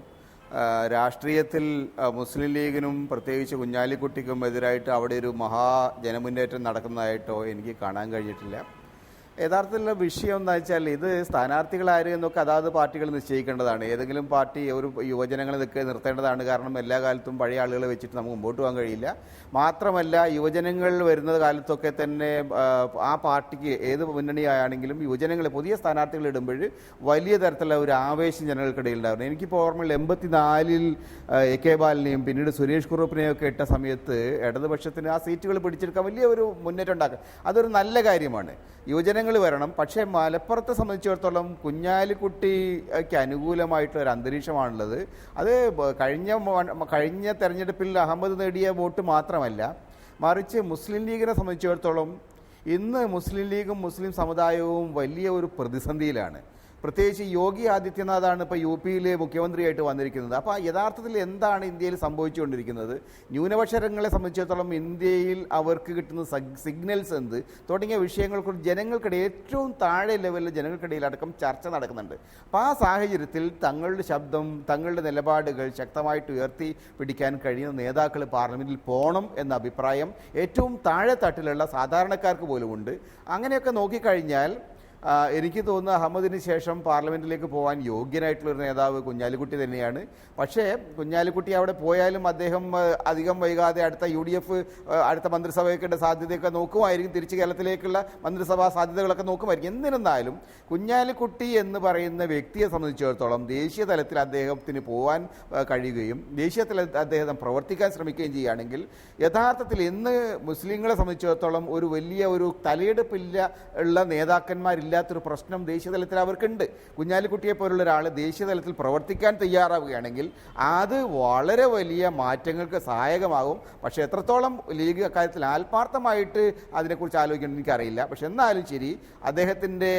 രാഷ്ട്രീയത്തിൽ മുസ്ലിം ലീഗിനും പ്രത്യേകിച്ച് കുഞ്ഞാലിക്കുട്ടിക്കും എതിരായിട്ട് അവിടെ ഒരു ജനമുന്നേറ്റം നടക്കുന്നതായിട്ടോ എനിക്ക് കാണാൻ കഴിഞ്ഞിട്ടില്ല. യഥാർത്ഥത്തിലുള്ള വിഷയം എന്താ വെച്ചാൽ, ഇത് സ്ഥാനാർത്ഥികളാര് എന്നൊക്കെ അതാത് പാർട്ടികൾ നിശ്ചയിക്കേണ്ടതാണ്. ഏതെങ്കിലും പാർട്ടി ഒരു യുവജനങ്ങളെ നിർത്തേണ്ടതാണ്. കാരണം എല്ലാ കാലത്തും പഴയ ആളുകളെ വെച്ചിട്ട് നമുക്ക് മുമ്പോട്ട് പോകാൻ കഴിയില്ല. മാത്രമല്ല, യുവജനങ്ങൾ വരുന്ന കാലത്തൊക്കെ തന്നെ ആ പാർട്ടിക്ക് ഏത് മുന്നണിയാണെങ്കിലും യുവജനങ്ങൾ പുതിയ സ്ഥാനാർത്ഥികൾ ഇടുമ്പോൾ വലിയ തരത്തിലുള്ള ഒരു ആവേശം ജനങ്ങൾക്കിടയിൽ ഉണ്ടായിരുന്നു. എനിക്കിപ്പോൾ ഓർമ്മയിൽ 84-ൽ AK ബാലനെയും പിന്നീട് സുരേഷ് കുറുപ്പിനെയും ഒക്കെ ഇട്ട സമയത്ത് ഇടതുപക്ഷത്തിന് ആ സീറ്റുകൾ പിടിച്ചെടുക്കാൻ വലിയ ഒരു മുന്നേറ്റം ഉണ്ടാക്കുക. അതൊരു നല്ല കാര്യമാണ്. യുവജനങ്ങൾ വരണം. പക്ഷേ മലപ്പുറത്തെ സംബന്ധിച്ചിടത്തോളം കുഞ്ഞാലിക്കുട്ടിക്ക് അനുകൂലമായിട്ടൊരു അന്തരീക്ഷമാണുള്ളത്. അത് കഴിഞ്ഞ തെരഞ്ഞെടുപ്പിൽ അഹമ്മദ് നേടിയ വോട്ട് മാത്രമല്ല, മറിച്ച് മുസ്ലിം ലീഗിനെ സംബന്ധിച്ചിടത്തോളം ഇന്ന് മുസ്ലിം ലീഗും മുസ്ലിം സമുദായവും വലിയ ഒരു പ്രതിസന്ധിയിലാണ്. പ്രത്യേകിച്ച് യോഗി ആദിത്യനാഥാണ് ഇപ്പോൾ UP-യിൽ മുഖ്യമന്ത്രിയായിട്ട് വന്നിരിക്കുന്നത്. അപ്പോൾ യഥാർത്ഥത്തിൽ എന്താണ് ഇന്ത്യയിൽ സംഭവിച്ചുകൊണ്ടിരിക്കുന്നത്, ന്യൂനപക്ഷങ്ങളെ സംബന്ധിച്ചിടത്തോളം ഇന്ത്യയിൽ അവർക്ക് കിട്ടുന്ന സിഗ്നൽസ് എന്ത് തുടങ്ങിയ വിഷയങ്ങൾക്കുള്ള ജനങ്ങൾക്കിടയിൽ ഏറ്റവും താഴെ ലെവലിൽ ജനങ്ങൾക്കിടയിൽ അടക്കം ചർച്ച നടക്കുന്നുണ്ട്. അപ്പോൾ ആ സാഹചര്യത്തിൽ തങ്ങളുടെ ശബ്ദം, തങ്ങളുടെ നിലപാടുകൾ ശക്തമായിട്ട് ഉയർത്തി പിടിക്കാൻ കഴിയുന്ന നേതാക്കൾ പാർലമെൻറ്റിൽ പോകണം എന്ന അഭിപ്രായം ഏറ്റവും താഴെ തട്ടിലുള്ള സാധാരണക്കാർക്ക് പോലുമുണ്ട്. അങ്ങനെയൊക്കെ നോക്കിക്കഴിഞ്ഞാൽ എനിക്ക് തോന്നുന്നു അഹമ്മദിന് ശേഷം പാർലമെൻറ്റിലേക്ക് പോകാൻ യോഗ്യനായിട്ടുള്ളൊരു നേതാവ് കുഞ്ഞാലിക്കുട്ടി തന്നെയാണ്. പക്ഷേ കുഞ്ഞാലിക്കുട്ടി അവിടെ പോയാലും അദ്ദേഹം അധികം വൈകാതെ അടുത്ത UDF അടുത്ത മന്ത്രിസഭയ്ക്കുള്ള സാധ്യതയൊക്കെ നോക്കുമായിരിക്കും. തിരിച്ച് കേരളത്തിലേക്കുള്ള മന്ത്രിസഭാ സാധ്യതകളൊക്കെ നോക്കുമായിരിക്കും. എന്നിരുന്നാലും കുഞ്ഞാലിക്കുട്ടി എന്ന് പറയുന്ന വ്യക്തിയെ സംബന്ധിച്ചിടത്തോളം ദേശീയ തലത്തിൽ അദ്ദേഹത്തിന് പോകാൻ കഴിയുകയും ദേശീയ തലത്തിൽ അദ്ദേഹം പ്രവർത്തിക്കാൻ ശ്രമിക്കുകയും ചെയ്യുകയാണെങ്കിൽ യഥാർത്ഥത്തിൽ ഇന്ന് മുസ്ലിങ്ങളെ സംബന്ധിച്ചിടത്തോളം ഒരു വലിയ ഒരു തലയെടുപ്പില്ല ഉള്ള നേതാക്കന്മാരില്ല ഇല്ലാത്തൊരു പ്രശ്നം ദേശീയ തലത്തിൽ അവർക്കുണ്ട്. കുഞ്ഞാലിക്കുട്ടിയെ പോലുള്ള ഒരാൾ ദേശീയ തലത്തിൽ പ്രവർത്തിക്കാൻ തയ്യാറാവുകയാണെങ്കിൽ അത് വളരെ വലിയ മാറ്റങ്ങൾക്ക് സഹായകമാകും. പക്ഷേ എത്രത്തോളം ലീഗ് അക്കാര്യത്തിൽ ആത്മാർത്ഥമായിട്ട് അതിനെക്കുറിച്ച് ആലോചിക്കണം എനിക്കറിയില്ല. പക്ഷെ എന്നാലും ശരി, അദ്ദേഹത്തിൻ്റെ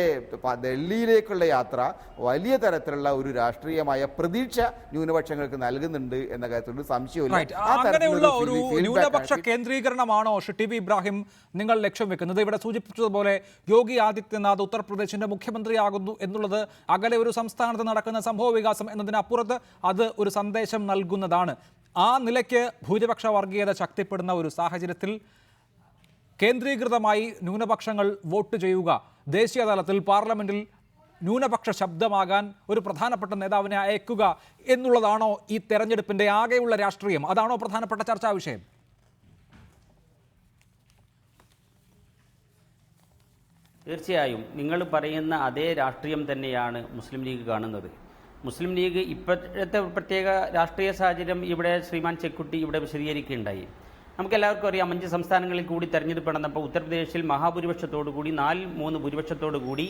ഡൽഹിയിലേക്കുള്ള യാത്ര വലിയ തരത്തിലുള്ള ഒരു രാഷ്ട്രീയമായ പ്രതീക്ഷ ന്യൂനപക്ഷങ്ങൾക്ക് നൽകുന്നുണ്ട് എന്ന കാര്യത്തിൽ സംശയമില്ല. അങ്ങനെയുള്ള ഒരു ന്യൂനപക്ഷ കേന്ദ്രീകരണമാണോ TB ഇബ്രാഹിം നിങ്ങൾ ലക്ഷ്യം വെക്കുന്നത്? ഇവിടെ സൂചിപ്പിച്ചതുപോലെ യോഗി ആദിത്യനാഥ് ഉത്തർപ്രദേശിന്റെ മുഖ്യമന്ത്രിയാകുന്നു എന്നുള്ളത് അകലെ ഒരു സംസ്ഥാനത്ത് നടക്കുന്ന സംഭവ വികാസം എന്നതിനപ്പുറത്ത് അത് ഒരു സന്ദേശം നൽകുന്നതാണ്. ആ നിലയ്ക്ക് ഭൂരിപക്ഷ വർഗീയത ശക്തിപ്പെടുന്ന ഒരു സാഹചര്യത്തിൽ കേന്ദ്രീകൃതമായി ന്യൂനപക്ഷങ്ങൾ വോട്ട് ചെയ്യുക, ദേശീയ തലത്തിൽ പാർലമെന്റിൽ ന്യൂനപക്ഷ ശബ്ദമാകാൻ ഒരു പ്രധാനപ്പെട്ട നേതാവിനെ അയക്കുക എന്നുള്ളതാണോ ഈ തെരഞ്ഞെടുപ്പിന്റെ ആകെയുള്ള രാഷ്ട്രീയം? അതാണോ പ്രധാനപ്പെട്ട ചർച്ചാ വിഷയം? തീർച്ചയായും നിങ്ങൾ പറയുന്ന അതേ രാഷ്ട്രീയം തന്നെയാണ് മുസ്ലിം ലീഗ് കാണുന്നത്. മുസ്ലിം ലീഗ് ഇപ്പോഴത്തെ പ്രത്യേക രാഷ്ട്രീയ സാഹചര്യം ഇവിടെ ശ്രീമാൻ ചെക്കുട്ടി ഇവിടെ വിശദീകരിക്കുകയുണ്ടായി. നമുക്കെല്ലാവർക്കും അറിയാം, 5 സംസ്ഥാനങ്ങളിൽ കൂടി തെരഞ്ഞെടുപ്പ് നടന്നപ്പോൾ ഉത്തർപ്രദേശിൽ മഹാഭൂരിപക്ഷത്തോടുകൂടി 4-3 ഭൂരിപക്ഷത്തോടുകൂടി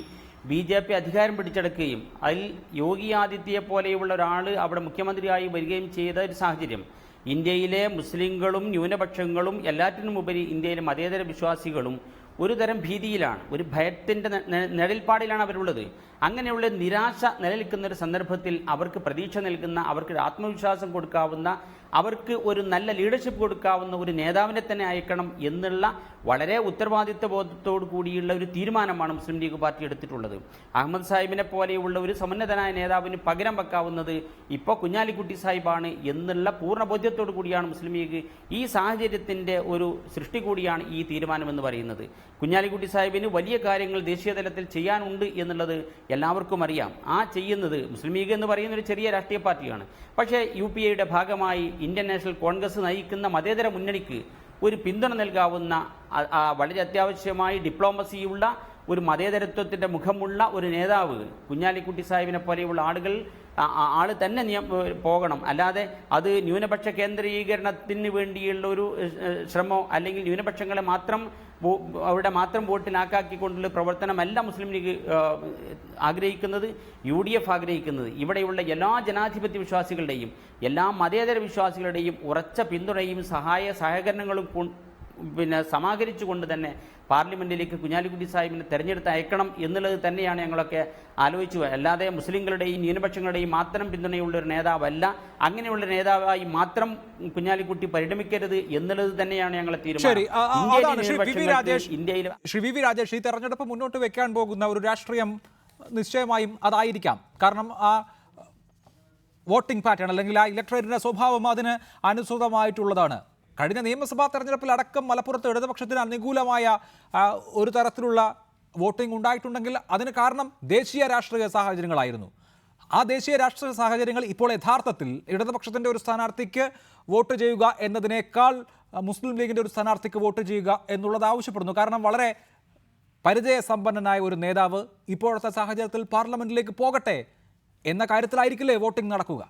BJP അധികാരം പിടിച്ചെടുക്കുകയും അതിൽ യോഗി ആദിത്യയെ പോലെയുള്ള ഒരാൾ അവിടെ മുഖ്യമന്ത്രിയായി വരികയും ചെയ്ത ഒരു സാഹചര്യം. ഇന്ത്യയിലെ മുസ്ലിങ്ങളും ന്യൂനപക്ഷങ്ങളും എല്ലാറ്റിനുമുപരി ഇന്ത്യയിലെ മതേതര വിശ്വാസികളും ഒരു തരം ഭീതിയിലാണ്, ഒരു ഭയത്തിൻ്റെ നിഴൽപ്പാടിലാണ് അവരുള്ളത്. അങ്ങനെയുള്ള നിരാശ നിലനിൽക്കുന്ന ഒരു സന്ദർഭത്തിൽ അവർക്ക് പ്രതീക്ഷ നൽകുന്ന, അവർക്ക് ആത്മവിശ്വാസം കൊടുക്കാവുന്ന, അവർക്ക് ഒരു നല്ല ലീഡർഷിപ്പ് കൊടുക്കാവുന്ന ഒരു നേതാവിനെ തന്നെ അയക്കണം എന്നുള്ള വളരെ ഉത്തരവാദിത്വ ബോധത്തോടു കൂടിയുള്ള ഒരു തീരുമാനമാണ് മുസ്ലിം ലീഗ് പാർട്ടി എടുത്തിട്ടുള്ളത്. അഹമ്മദ് സാഹിബിനെ പോലെയുള്ള ഒരു സമുന്നതനായ നേതാവിന് പകരം വെക്കാവുന്നത് ഇപ്പോൾ കുഞ്ഞാലിക്കുട്ടി സാഹിബാണ് എന്നുള്ള പൂർണ്ണ ബോധ്യത്തോടു കൂടിയാണ് മുസ്ലിം ലീഗ്. ഈ സാഹചര്യത്തിൻ്റെ ഒരു സൃഷ്ടി കൂടിയാണ് ഈ തീരുമാനമെന്ന് പറയുന്നത്. കുഞ്ഞാലിക്കുട്ടി സാഹിബിന് വലിയ കാര്യങ്ങൾ ദേശീയ തലത്തിൽ ചെയ്യാനുണ്ട് എന്നുള്ളത് എല്ലാവർക്കും അറിയാം. ആ ചെയ്യുന്നത് മുസ്ലിം ലീഗ് എന്ന് പറയുന്ന ഒരു ചെറിയ രാഷ്ട്രീയ പാർട്ടിയാണ്. പക്ഷേ UPA-യുടെ ഭാഗമായി ഇന്ത്യൻ നാഷണൽ കോൺഗ്രസ് നയിക്കുന്ന മതേതര മുന്നണിക്ക് ഒരു പിന്തുണ നൽകാവുന്ന, വളരെ അത്യാവശ്യമായി ഡിപ്ലോമസിയുള്ള, ഒരു മതേതരത്വത്തിൻ്റെ മുഖമുള്ള ഒരു നേതാവ് കുഞ്ഞാലിക്കുട്ടി സാഹിബിനെ പോലെയുള്ള ആൾ തന്നെ പോകണം. അല്ലാതെ അത് ന്യൂനപക്ഷ കേന്ദ്രീകരണത്തിന് വേണ്ടിയുള്ള ഒരു ശ്രമമോ അല്ലെങ്കിൽ ന്യൂനപക്ഷങ്ങളെ മാത്രം അവിടെ മാത്രം വോട്ടിലാക്കിക്കൊണ്ടുള്ള പ്രവർത്തനമല്ല മുസ്ലിം ലീഗ് ആഗ്രഹിക്കുന്നത്, UDF ആഗ്രഹിക്കുന്നത്. ഇവിടെയുള്ള എല്ലാ ജനാധിപത്യ വിശ്വാസികളുടെയും എല്ലാ മതേതര വിശ്വാസികളുടെയും ഉറച്ച പിന്തുണയും സഹകരണങ്ങളും സമാഹരിച്ചുകൊണ്ട് തന്നെ പാർലമെന്റിലേക്ക് കുഞ്ഞാലിക്കുട്ടി സാഹിബിനെ തെരഞ്ഞെടുത്ത് അയക്കണം എന്നുള്ളത് തന്നെയാണ് ഞങ്ങളൊക്കെ ആലോചിച്ചു. അല്ലാതെ മുസ്ലിങ്ങളുടെയും ന്യൂനപക്ഷങ്ങളുടെയും മാത്രം പിന്തുണയുള്ള ഒരു നേതാവല്ല, അങ്ങനെയുള്ള നേതാവായി മാത്രം കുഞ്ഞാലിക്കുട്ടി പരിണമിക്കരുത് എന്നുള്ളത് തന്നെയാണ് ഞങ്ങളെ തീരുമാനം. ശ്രീ വി രാജേഷ്, ഈ തെരഞ്ഞെടുപ്പ് മുന്നോട്ട് വെക്കാൻ പോകുന്ന ഒരു രാഷ്ട്രീയം നിശ്ചയമായും അതായിരിക്കാം. കാരണം ആ വോട്ടിംഗ് പാറ്റേൺ അല്ലെങ്കിൽ ആ ഇലക്ട്രേറ്റിന്റെ സ്വഭാവം അതിന് അനുസൃതമായിട്ടുള്ളതാണ്. കഴിഞ്ഞ നിയമസഭാ തെരഞ്ഞെടുപ്പിലടക്കം മലപ്പുറത്ത് ഇടതുപക്ഷത്തിന് അനുകൂലമായ ഒരു തരത്തിലുള്ള വോട്ടിംഗ് ഉണ്ടായിട്ടുണ്ടെങ്കിൽ അതിന് കാരണം ദേശീയ രാഷ്ട്രീയ സാഹചര്യങ്ങളായിരുന്നു. ആ ദേശീയ രാഷ്ട്രീയ സാഹചര്യങ്ങൾ ഇപ്പോൾ യഥാർത്ഥത്തിൽ ഇടതുപക്ഷത്തിൻ്റെ ഒരു സ്ഥാനാർത്ഥിക്ക് വോട്ട് ചെയ്യുക എന്നതിനേക്കാൾ മുസ്ലിം ലീഗിൻ്റെ ഒരു സ്ഥാനാർത്ഥിക്ക് വോട്ട് ചെയ്യുക എന്നുള്ളത് ആവശ്യപ്പെടുന്നു. കാരണം വളരെ പരിചയസമ്പന്നനായ ഒരു നേതാവ് ഇപ്പോഴത്തെ സാഹചര്യത്തിൽ പാർലമെന്റിലേക്ക് പോകട്ടെ എന്ന കാര്യത്തിലായിരിക്കില്ലേ വോട്ടിംഗ് നടക്കുക?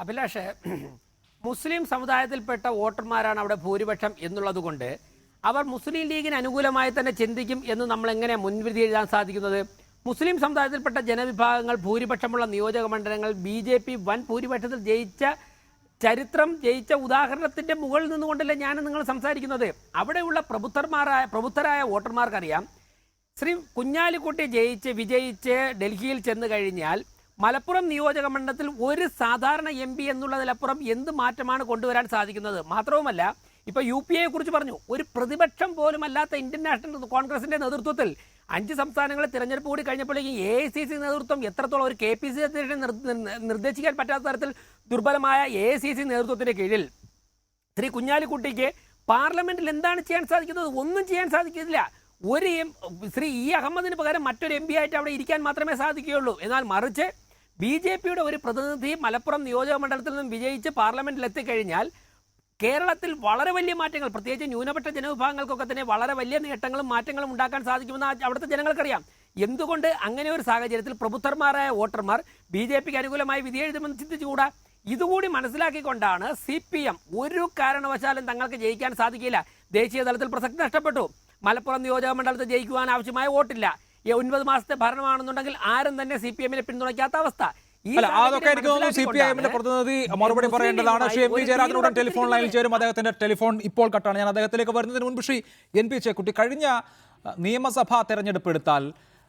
അഭിലാഷ്, മുസ്ലിം സമുദായത്തിൽപ്പെട്ട വോട്ടർമാരാണ് അവിടെ ഭൂരിപക്ഷം എന്നുള്ളത് കൊണ്ട് അവർ മുസ്ലിം ലീഗിന് അനുകൂലമായി തന്നെ ചിന്തിക്കും എന്ന് നമ്മൾ എങ്ങനെ മുൻവിധി എഴുതാൻ സാധിക്കുന്നത്? മുസ്ലിം സമുദായത്തിൽപ്പെട്ട ജനവിഭാഗങ്ങൾ ഭൂരിപക്ഷമുള്ള നിയോജക മണ്ഡലങ്ങൾ BJP വൻ ഭൂരിപക്ഷത്തിൽ ജയിച്ച ഉദാഹരണത്തിന്റെ മുകളിൽ നിന്നുകൊണ്ടല്ലേ ഞാൻ നിങ്ങൾ സംസാരിക്കുന്നത്. അവിടെയുള്ള പ്രബുദ്ധരായ വോട്ടർമാർക്കറിയാം, ശ്രീ കുഞ്ഞാലിക്കുട്ടി വിജയിച്ച് ഡൽഹിയിൽ ചെന്ന് കഴിഞ്ഞാൽ മലപ്പുറം നിയോജക മണ്ഡലത്തിൽ ഒരു സാധാരണ MP എന്നുള്ളതിലപ്പുറം എന്ത് മാറ്റമാണ് കൊണ്ടുവരാൻ സാധിക്കുന്നത്? മാത്രവുമല്ല, ഇപ്പോൾ UPA കുറിച്ച് പറഞ്ഞു, ഒരു പ്രതിപക്ഷം പോലും അല്ലാത്ത ഇന്ത്യൻ നാഷണൽ കോൺഗ്രസിന്റെ നേതൃത്വത്തിൽ 5 സംസ്ഥാനങ്ങളെ തിരഞ്ഞെടുപ്പ് കൂടി കഴിഞ്ഞപ്പോഴേക്കും AICC നേതൃത്വം എത്രത്തോളം ഒരു KPCC നിർദ്ദേശിക്കാൻ പറ്റാത്ത തരത്തിൽ ദുർബലമായ AICC നേതൃത്വത്തിന്റെ കീഴിൽ ശ്രീ കുഞ്ഞാലിക്കുട്ടിക്ക് പാർലമെന്റിൽ എന്താണ് ചെയ്യാൻ സാധിക്കുന്നത്? ഒന്നും ചെയ്യാൻ സാധിക്കില്ല. ശ്രീ അഹമ്മദിന് പകരം മറ്റൊരു MP ആയിട്ട് അവിടെ ഇരിക്കാൻ മാത്രമേ സാധിക്കുകയുള്ളൂ. എന്നാൽ മറിച്ച് BJP-യുടെ ഒരു പ്രതിനിധി മലപ്പുറം നിയോജക മണ്ഡലത്തിൽ നിന്നും വിജയിച്ച് പാർലമെന്റിൽ എത്തിക്കഴിഞ്ഞാൽ കേരളത്തിൽ വളരെ വലിയ മാറ്റങ്ങൾ, പ്രത്യേകിച്ച് ന്യൂനപക്ഷ ജനവിഭാഗങ്ങൾക്കൊക്കെ തന്നെ വളരെ വലിയ നേട്ടങ്ങളും മാറ്റങ്ങളും ഉണ്ടാക്കാൻ സാധിക്കുമെന്ന് അവിടുത്തെ ജനങ്ങൾക്കറിയാം. എന്തുകൊണ്ട് അങ്ങനെ ഒരു സാഹചര്യത്തിൽ പ്രബുദ്ധന്മാരായ വോട്ടർമാർ BJP-ക്ക് അനുകൂലമായി വിധി എഴുതുമെന്ന് ചിന്തിച്ചുകൂടാ? ഇതുകൂടി മനസ്സിലാക്കിക്കൊണ്ടാണ് CPM ഒരു കാരണവശാലും തങ്ങൾക്ക് ജയിക്കാൻ സാധിക്കില്ല. ദേശീയ തലത്തിൽ പ്രസക്തി നഷ്ടപ്പെട്ടു. മലപ്പുറം നിയോജക മണ്ഡലത്തിൽ ജയിക്കുവാൻ ആവശ്യമായ വോട്ടില്ല. 9 മാസത്തെ ഭരണമാണെന്നുണ്ടെങ്കിൽ ആരും തന്നെ CPM-നെ പിന്തുണയ്ക്കാത്ത അവസ്ഥ. അതൊക്കെ എനിക്ക് തോന്നുന്നു CPIM-ന്റെ പ്രതിനിധി മറുപടി പറയേണ്ടതാണ്. ശ്രീ MP ജയരാജനുടൻ ടെലിഫോൺ ലൈനിൽ ചേരും. അദ്ദേഹത്തിന്റെ ടെലിഫോൺ ഇപ്പോൾ കട്ടാണ്. ഞാൻ അദ്ദേഹത്തിലേക്ക് വരുന്നതിന് മുൻപ് ശ്രീ NP ചേക്കുട്ടി, കഴിഞ്ഞ നിയമസഭാ തെരഞ്ഞെടുപ്പ് എടുത്താൽ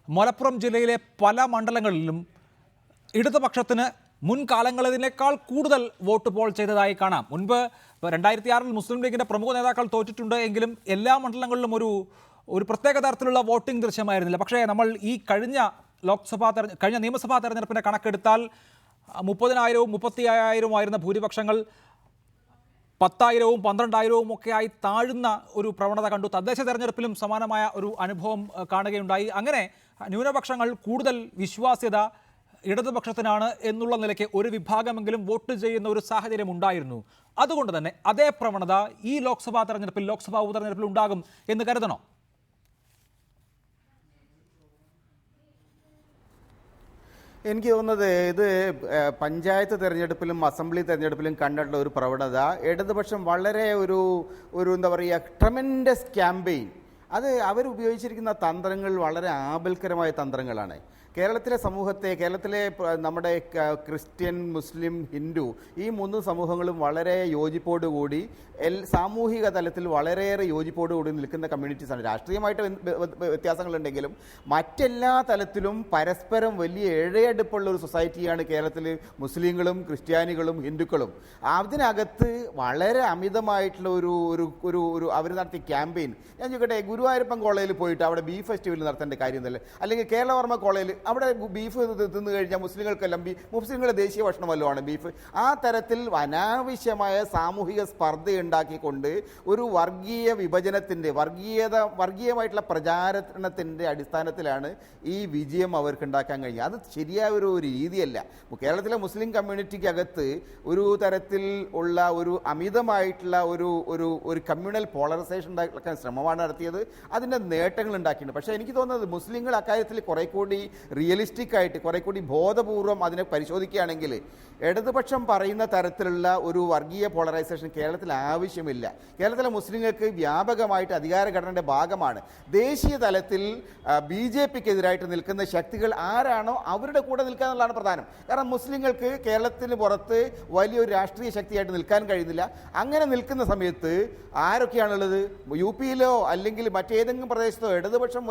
മലപ്പുറം ജില്ലയിലെ പല മണ്ഡലങ്ങളിലും ഇടതുപക്ഷത്തിന് മുൻകാലങ്ങളിനേക്കാൾ കൂടുതൽ വോട്ട് പോൾ ചെയ്തതായി കാണാം. മുൻപ് 2006 മുസ്ലിം ലീഗിന്റെ പ്രമുഖ നേതാക്കൾ തോറ്റിട്ടുണ്ട് എങ്കിലും എല്ലാ മണ്ഡലങ്ങളിലും ഒരു പ്രത്യേക തരത്തിലുള്ള വോട്ടിംഗ് ദൃശ്യമായിരുന്നില്ല. പക്ഷേ നമ്മൾ ഈ കഴിഞ്ഞ നിയമസഭാ തെരഞ്ഞെടുപ്പിന്റെ കണക്കെടുത്താൽ 30,000-വും 35,000-വും ആയിരുന്ന ഭൂരിപക്ഷങ്ങൾ 10,000-വും 12,000-വും ഒക്കെയായി താഴുന്ന ഒരു പ്രവണത കണ്ടു. തദ്ദേശ തെരഞ്ഞെടുപ്പിലും സമാനമായ ഒരു അനുഭവം കാണുകയുണ്ടായി. അങ്ങനെ ന്യൂനപക്ഷങ്ങൾ കൂടുതൽ വിശ്വാസ്യത ഇടതുപക്ഷത്തിനാണ് എന്നുള്ള നിലയ്ക്ക് ഒരു വിഭാഗമെങ്കിലും വോട്ട് ചെയ്യുന്ന ഒരു സാഹചര്യം ഉണ്ടായിരുന്നു. അതുകൊണ്ട് തന്നെ അതേ പ്രവണത ഈ ലോക്സഭാ ഉപതെരഞ്ഞെടുപ്പിൽ ഉണ്ടാകും എന്ന് കരുതണോ? എനിക്ക് തോന്നുന്നത് ഇത് പഞ്ചായത്ത് തെരഞ്ഞെടുപ്പിലും അസംബ്ലി തെരഞ്ഞെടുപ്പിലും കണ്ടിട്ടുള്ള ഒരു പ്രവണത, ഇടതുപക്ഷം വളരെ ഒരു എന്താ പറയുക ട്രെമൻഡസ് ക്യാമ്പയിൻ അത് അവരുപയോഗിച്ചിരിക്കുന്ന തന്ത്രങ്ങൾ വളരെ ആപൽക്കരമായ തന്ത്രങ്ങളാണ്. കേരളത്തിലെ സമൂഹത്തെ, കേരളത്തിലെ നമ്മുടെ ക്രിസ്ത്യൻ, മുസ്ലിം, ഹിന്ദു ഈ 3 സമൂഹങ്ങളും വളരെ യോജിപ്പോടുകൂടി സാമൂഹിക തലത്തിൽ വളരെയേറെ യോജിപ്പോടുകൂടി നിൽക്കുന്ന കമ്മ്യൂണിറ്റീസാണ്. രാഷ്ട്രീയമായിട്ട് വ്യത്യാസങ്ങളുണ്ടെങ്കിലും മറ്റെല്ലാ തലത്തിലും പരസ്പരം വലിയ ഇഴയടുപ്പുള്ള ഒരു സൊസൈറ്റിയാണ് കേരളത്തിൽ മുസ്ലിങ്ങളും ക്രിസ്ത്യാനികളും ഹിന്ദുക്കളും. അതിനകത്ത് വളരെ അമിതമായിട്ടുള്ള ഒരു അവർ നടത്തിയ ക്യാമ്പയിൻ. ഞാൻ ചോദിക്കട്ടെ, ഗുരുവായൂരപ്പൻ കോളേജിൽ പോയിട്ട് അവിടെ ബീഫ് ഫെസ്റ്റിവൽ നടത്തേണ്ട കാര്യമൊന്നുമില്ല. അല്ലെങ്കിൽ കേരളവർമ്മ കോളേജിൽ അവിടെ ബീഫ് തിന്നു കഴിഞ്ഞാൽ മുസ്ലിങ്ങൾക്കെല്ലാം മുസ്ലിങ്ങളുടെ ദേശീയ ഭക്ഷണമല്ലോ ആണ് ബീഫ്. ആ തരത്തിൽ അനാവശ്യമായ സാമൂഹിക സ്പർദ്ധ ഉണ്ടാക്കിക്കൊണ്ട് ഒരു വർഗീയ വിഭജനത്തിൻ്റെ വർഗീയമായിട്ടുള്ള പ്രചാരണത്തിൻ്റെ അടിസ്ഥാനത്തിലാണ് ഈ വിജയം അവർക്ക് ഉണ്ടാക്കാൻ കഴിഞ്ഞത്. അത് ശരിയായ ഒരു രീതിയല്ല. കേരളത്തിലെ മുസ്ലിം കമ്മ്യൂണിറ്റിക്ക് അകത്ത് ഒരു തരത്തിൽ ഉള്ള ഒരു അമിതമായിട്ടുള്ള ഒരു കമ്മ്യൂണൽ പോളറൈസേഷൻ ഉണ്ടാക്കാൻ ശ്രമമാണ് നടത്തിയത്. അതിൻ്റെ നേട്ടങ്ങൾ ഉണ്ടാക്കിയിട്ടുണ്ട്. പക്ഷേ എനിക്ക് തോന്നുന്നത് മുസ്ലിങ്ങൾ അക്കാര്യത്തിൽ കുറെ കൂടി റിയലിസ്റ്റിക് ആയിട്ട്, കുറെ കൂടി ബോധപൂർവം അതിനെ പരിശോധിക്കുകയാണെങ്കിൽ ഇടതുപക്ഷം പറയുന്ന തരത്തിലുള്ള ഒരു വർഗീയ പോളറൈസേഷൻ കേരളത്തിൽ ആവശ്യമില്ല. കേരളത്തിലെ മുസ്ലിങ്ങൾക്ക് വ്യാപകമായിട്ട് അധികാരഘടനയുടെ ഭാഗമാണ്. ദേശീയ തലത്തിൽ BJPക്കെതിരായിട്ട് നിൽക്കുന്ന ശക്തികൾ ആരാണോ അവരുടെ കൂടെ നിൽക്കുക എന്നുള്ളതാണ് പ്രധാനം. കാരണം മുസ്ലിങ്ങൾക്ക് കേരളത്തിന് പുറത്ത് വലിയൊരു രാഷ്ട്രീയ ശക്തിയായിട്ട് നിൽക്കാൻ കഴിയുന്നില്ല. അങ്ങനെ നിൽക്കുന്ന സമയത്ത് ആരൊക്കെയാണുള്ളത്? UPയിലോ അല്ലെങ്കിൽ മറ്റേതെങ്കിലും പ്രദേശത്തോ ഇടതുപക്ഷം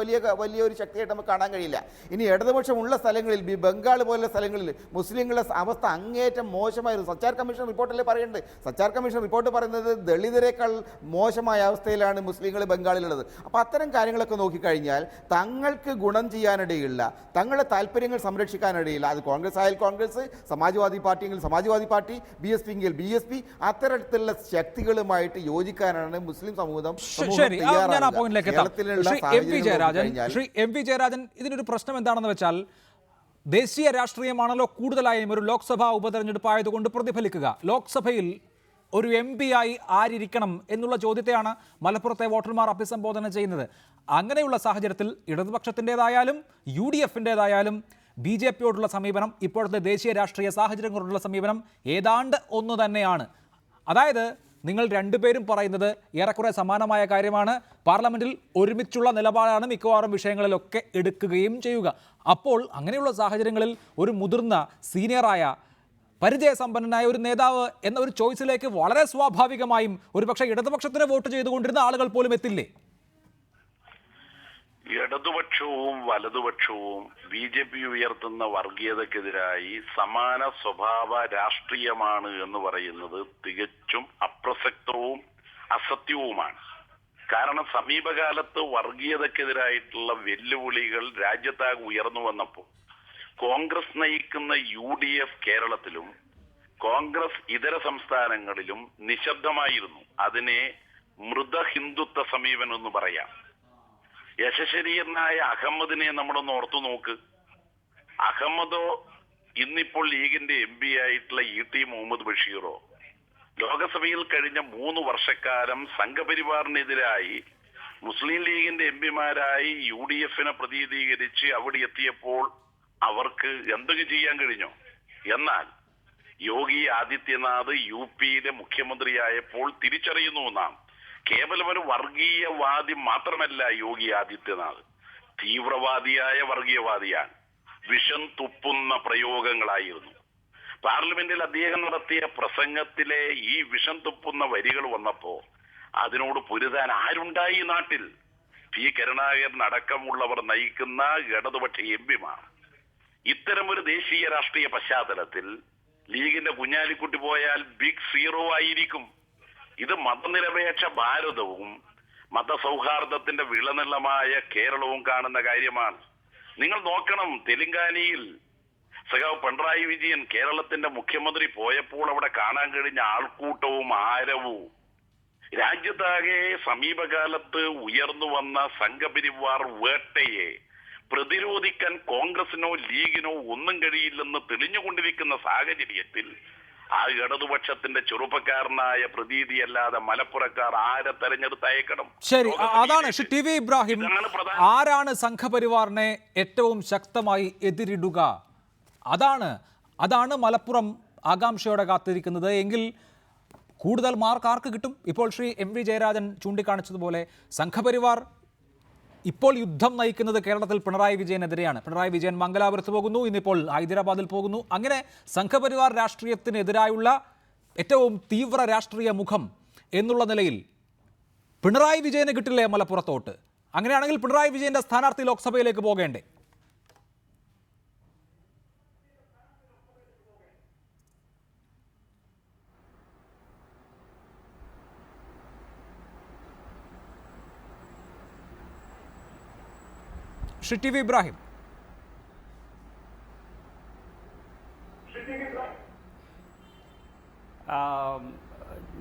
വലിയൊരു ശക്തിയായിട്ട് നമുക്ക് കാണാൻ കഴിയില്ല. ഇനി ഇടതുപക്ഷമുള്ള സ്ഥലങ്ങളിൽ, ബംഗാൾ പോലുള്ള സ്ഥലങ്ങളിൽ മുസ്ലിങ്ങളുടെ അവസ്ഥ അങ്ങേയറ്റം മോശമായിരുന്നു. സച്ചാർ കമ്മീഷൻ റിപ്പോർട്ടല്ലേ പറയുന്നുണ്ട്. സച്ചാർ കമ്മീഷൻ റിപ്പോർട്ട് പറയുന്നത് ദളിതരെക്കാൾ മോശമായ അവസ്ഥയിലാണ് മുസ്ലിങ്ങൾ ബംഗാളിലുള്ളത്. അപ്പോൾ അത്തരം കാര്യങ്ങളൊക്കെ നോക്കിക്കഴിഞ്ഞാൽ തങ്ങൾക്ക് ഗുണം ചെയ്യാനിടയില്ല, തങ്ങളുടെ താല്പര്യങ്ങൾ സംരക്ഷിക്കാനിടയില്ല. അത് കോൺഗ്രസ് ആയാൽ കോൺഗ്രസ്, സമാജ്വാദി പാർട്ടി എങ്കിൽ സമാജ്വാദി പാർട്ടി, BSP എങ്കിൽ BSP, അത്തരത്തിലുള്ള ശക്തികളുമായിട്ട് യോജിക്കാനാണ് മുസ്ലിം സമൂഹം ജയരാജൻ, ഇതിനൊരു പ്രശ്നം എന്താണെന്ന് വെച്ചാൽ ദേശീയ രാഷ്ട്രീയമാണല്ലോ കൂടുതലായും ഒരു ലോക്സഭാ ഉപതെരഞ്ഞെടുപ്പ് ആയതുകൊണ്ട് പ്രതിഫലിക്കുക. ലോക്സഭയിൽ ഒരു MP ആയി ആരിക്കണം എന്നുള്ള ചോദ്യത്തെയാണ് മലപ്പുറത്തെ വോട്ടർമാർ അഭിസംബോധന ചെയ്യുന്നത്. അങ്ങനെയുള്ള സാഹചര്യത്തിൽ ഇടതുപക്ഷത്തിൻ്റെതായാലും UDFിൻ്റെതായാലും BJPയോടുള്ള സമീപനം, ഇപ്പോഴത്തെ ദേശീയ രാഷ്ട്രീയ സാഹചര്യങ്ങളോടുള്ള സമീപനം ഏതാണ്ട് ഒന്ന് തന്നെയാണ്. അതായത് നിങ്ങൾ രണ്ടുപേരും പറയുന്നത് ഏറെക്കുറെ സമാനമായ കാര്യമാണ്. പാർലമെന്റിൽ ഒരുമിച്ചുള്ള നിലപാടാണ് മിക്കവാറും വിഷയങ്ങളിലൊക്കെ എടുക്കുകയും ചെയ്യുക. അപ്പോൾ അങ്ങനെയുള്ള സാഹചര്യങ്ങളിൽ ഒരു മുതിർന്ന സീനിയറായ പരിചയസമ്പന്നനായ ഒരു നേതാവ് എന്ന ഒരു ചോയ്സിലേക്ക് വളരെ സ്വാഭാവികമായും ഒരുപക്ഷെ ഇടതുപക്ഷത്തിന് വോട്ട് ചെയ്തുകൊണ്ടിരുന്ന ആളുകൾ പോലും എത്തില്ലേ? ഇടതുപക്ഷവും വലതുപക്ഷവും BJP ഉയർത്തുന്ന വർഗീയതക്കെതിരായി സമാന സ്വഭാവ രാഷ്ട്രീയമാണ് എന്ന് പറയുന്നത് തികച്ചും അപ്രസക്തവും അസത്യവുമാണ്. കാരണം സമീപകാലത്ത് വർഗീയതക്കെതിരായിട്ടുള്ള വെല്ലുവിളികൾ രാജ്യത്താകെ ഉയർന്നു വന്നപ്പോൾ കോൺഗ്രസ് നയിക്കുന്ന UDF കേരളത്തിലും കോൺഗ്രസ് ഇതര സംസ്ഥാനങ്ങളിലും നിശബ്ദമായിരുന്നു. അതിനെ മൃതഹിന്ദുത്വ സമീപനം എന്ന് പറയാം. യശശരീരനായ അഹമ്മദിനെ നമ്മളൊന്ന് ഓർത്തു നോക്ക്. അഹമ്മദോ ഇന്നിപ്പോൾ ലീഗിന്റെ MP ആയിട്ടുള്ള ET മുഹമ്മദ് ബഷീറോ ലോകസഭയിൽ കഴിഞ്ഞ 3 വർഷക്കാലം സംഘപരിവാറിനെതിരായി മുസ്ലിം ലീഗിന്റെ MPമാരായി UDFനെ പ്രതിനിധീകരിച്ച് അവിടെ എത്തിയപ്പോൾ അവർക്ക് എന്തൊക്കെ ചെയ്യാൻ കഴിഞ്ഞോ? എന്നാൽ യോഗി ആദിത്യനാഥ് UPയിലെ മുഖ്യമന്ത്രിയായപ്പോൾ തിരിച്ചറിയുന്നു നാം, കേവലം ഒരു വർഗീയവാദി മാത്രമല്ല യോഗി ആദിത്യനാഥ്, തീവ്രവാദിയായ വർഗീയവാദിയാണ്. വിഷം തുപ്പുന്ന പ്രയോഗങ്ങളായിരുന്നു. പാർലമെന്റിൽ അദ്ദേഹം നടത്തിയ പ്രസംഗത്തിലെ ഈ വിഷം തുപ്പുന്ന വരികൾ വന്നപ്പോ അതിനോട് പൊരുതാൻ ആരുണ്ടായി നാട്ടിൽ? P. കരുണാകരൻ അടക്കമുള്ളവർ നയിക്കുന്ന ഇടതുപക്ഷ MPമാർ. ഇത്തരം ഒരു ദേശീയ രാഷ്ട്രീയ പശ്ചാത്തലത്തിൽ ലീഗിന്റെ കുഞ്ഞാലിക്കുട്ടി പോയാൽ ബിഗ് സീറോ ആയിരിക്കും. ഇത് മതനിരപേക്ഷ ഭാരതവും മതസൗഹാർദ്ദത്തിന്റെ വിളനിലമായ കേരളവും കാണുന്ന കാര്യമാണ്. നിങ്ങൾ നോക്കണം, തെലങ്കാനയിൽ സഖാവ് പിണറായി വിജയൻ കേരളത്തിന്റെ മുഖ്യമന്ത്രി പോയപ്പോൾ അവിടെ കാണാൻ കഴിഞ്ഞ ആൾക്കൂട്ടവും ആരവവും. രാജ്യത്താകെ സമീപകാലത്ത് ഉയർന്നു വന്ന സംഘപരിവാർ വേട്ടയെ പ്രതിരോധിക്കാൻ കോൺഗ്രസിനോ ലീഗിനോ ഒന്നും കഴിയില്ലെന്ന് തെളിഞ്ഞുകൊണ്ടിരിക്കുന്ന സാഹചര്യത്തിൽ ആ ഇടതുപക്ഷത്തിന്റെ ചെറുപ്പക്കാരനായ പ്രതീതിയല്ലാതെ മലപ്പുറക്കാർ ആരെ തെരഞ്ഞെടുത്തയക്കണം? ശരി, അതാണ് TV ഇബ്രാഹിം. ആരാണ് സംഘപരിവാറിനെ ഏറ്റവും ശക്തമായി എതിരിടുക? അതാണ് മലപ്പുറം ആകാംക്ഷയോടെ കാത്തിരിക്കുന്നത്. എങ്കിൽ കൂടുതൽ മാർക്ക് ആർക്ക് കിട്ടും? ഇപ്പോൾ ശ്രീ MV ജയരാജൻ ചൂണ്ടിക്കാണിച്ചതുപോലെ സംഘപരിവാർ ഇപ്പോൾ യുദ്ധം നയിക്കുന്നത് കേരളത്തിൽ പിണറായി വിജയനെതിരെയാണ്. പിണറായി വിജയൻ മംഗലാപുരത്ത് പോകുന്നു, ഇന്നിപ്പോൾ ഹൈദരാബാദിൽ പോകുന്നു. അങ്ങനെ സംഘപരിവാർ രാഷ്ട്രീയത്തിനെതിരായുള്ള ഏറ്റവും തീവ്ര രാഷ്ട്രീയ മുഖം എന്നുള്ള നിലയിൽ പിണറായി വിജയന് കിട്ടില്ലേ മലപ്പുറത്തോട്ട്? അങ്ങനെയാണെങ്കിൽ പിണറായി വിജയന്റെ സ്ഥാനാർത്ഥി ലോക്സഭയിലേക്ക് പോകേണ്ടേ? ശ്രീ ടി വി ഇബ്രാഹിം,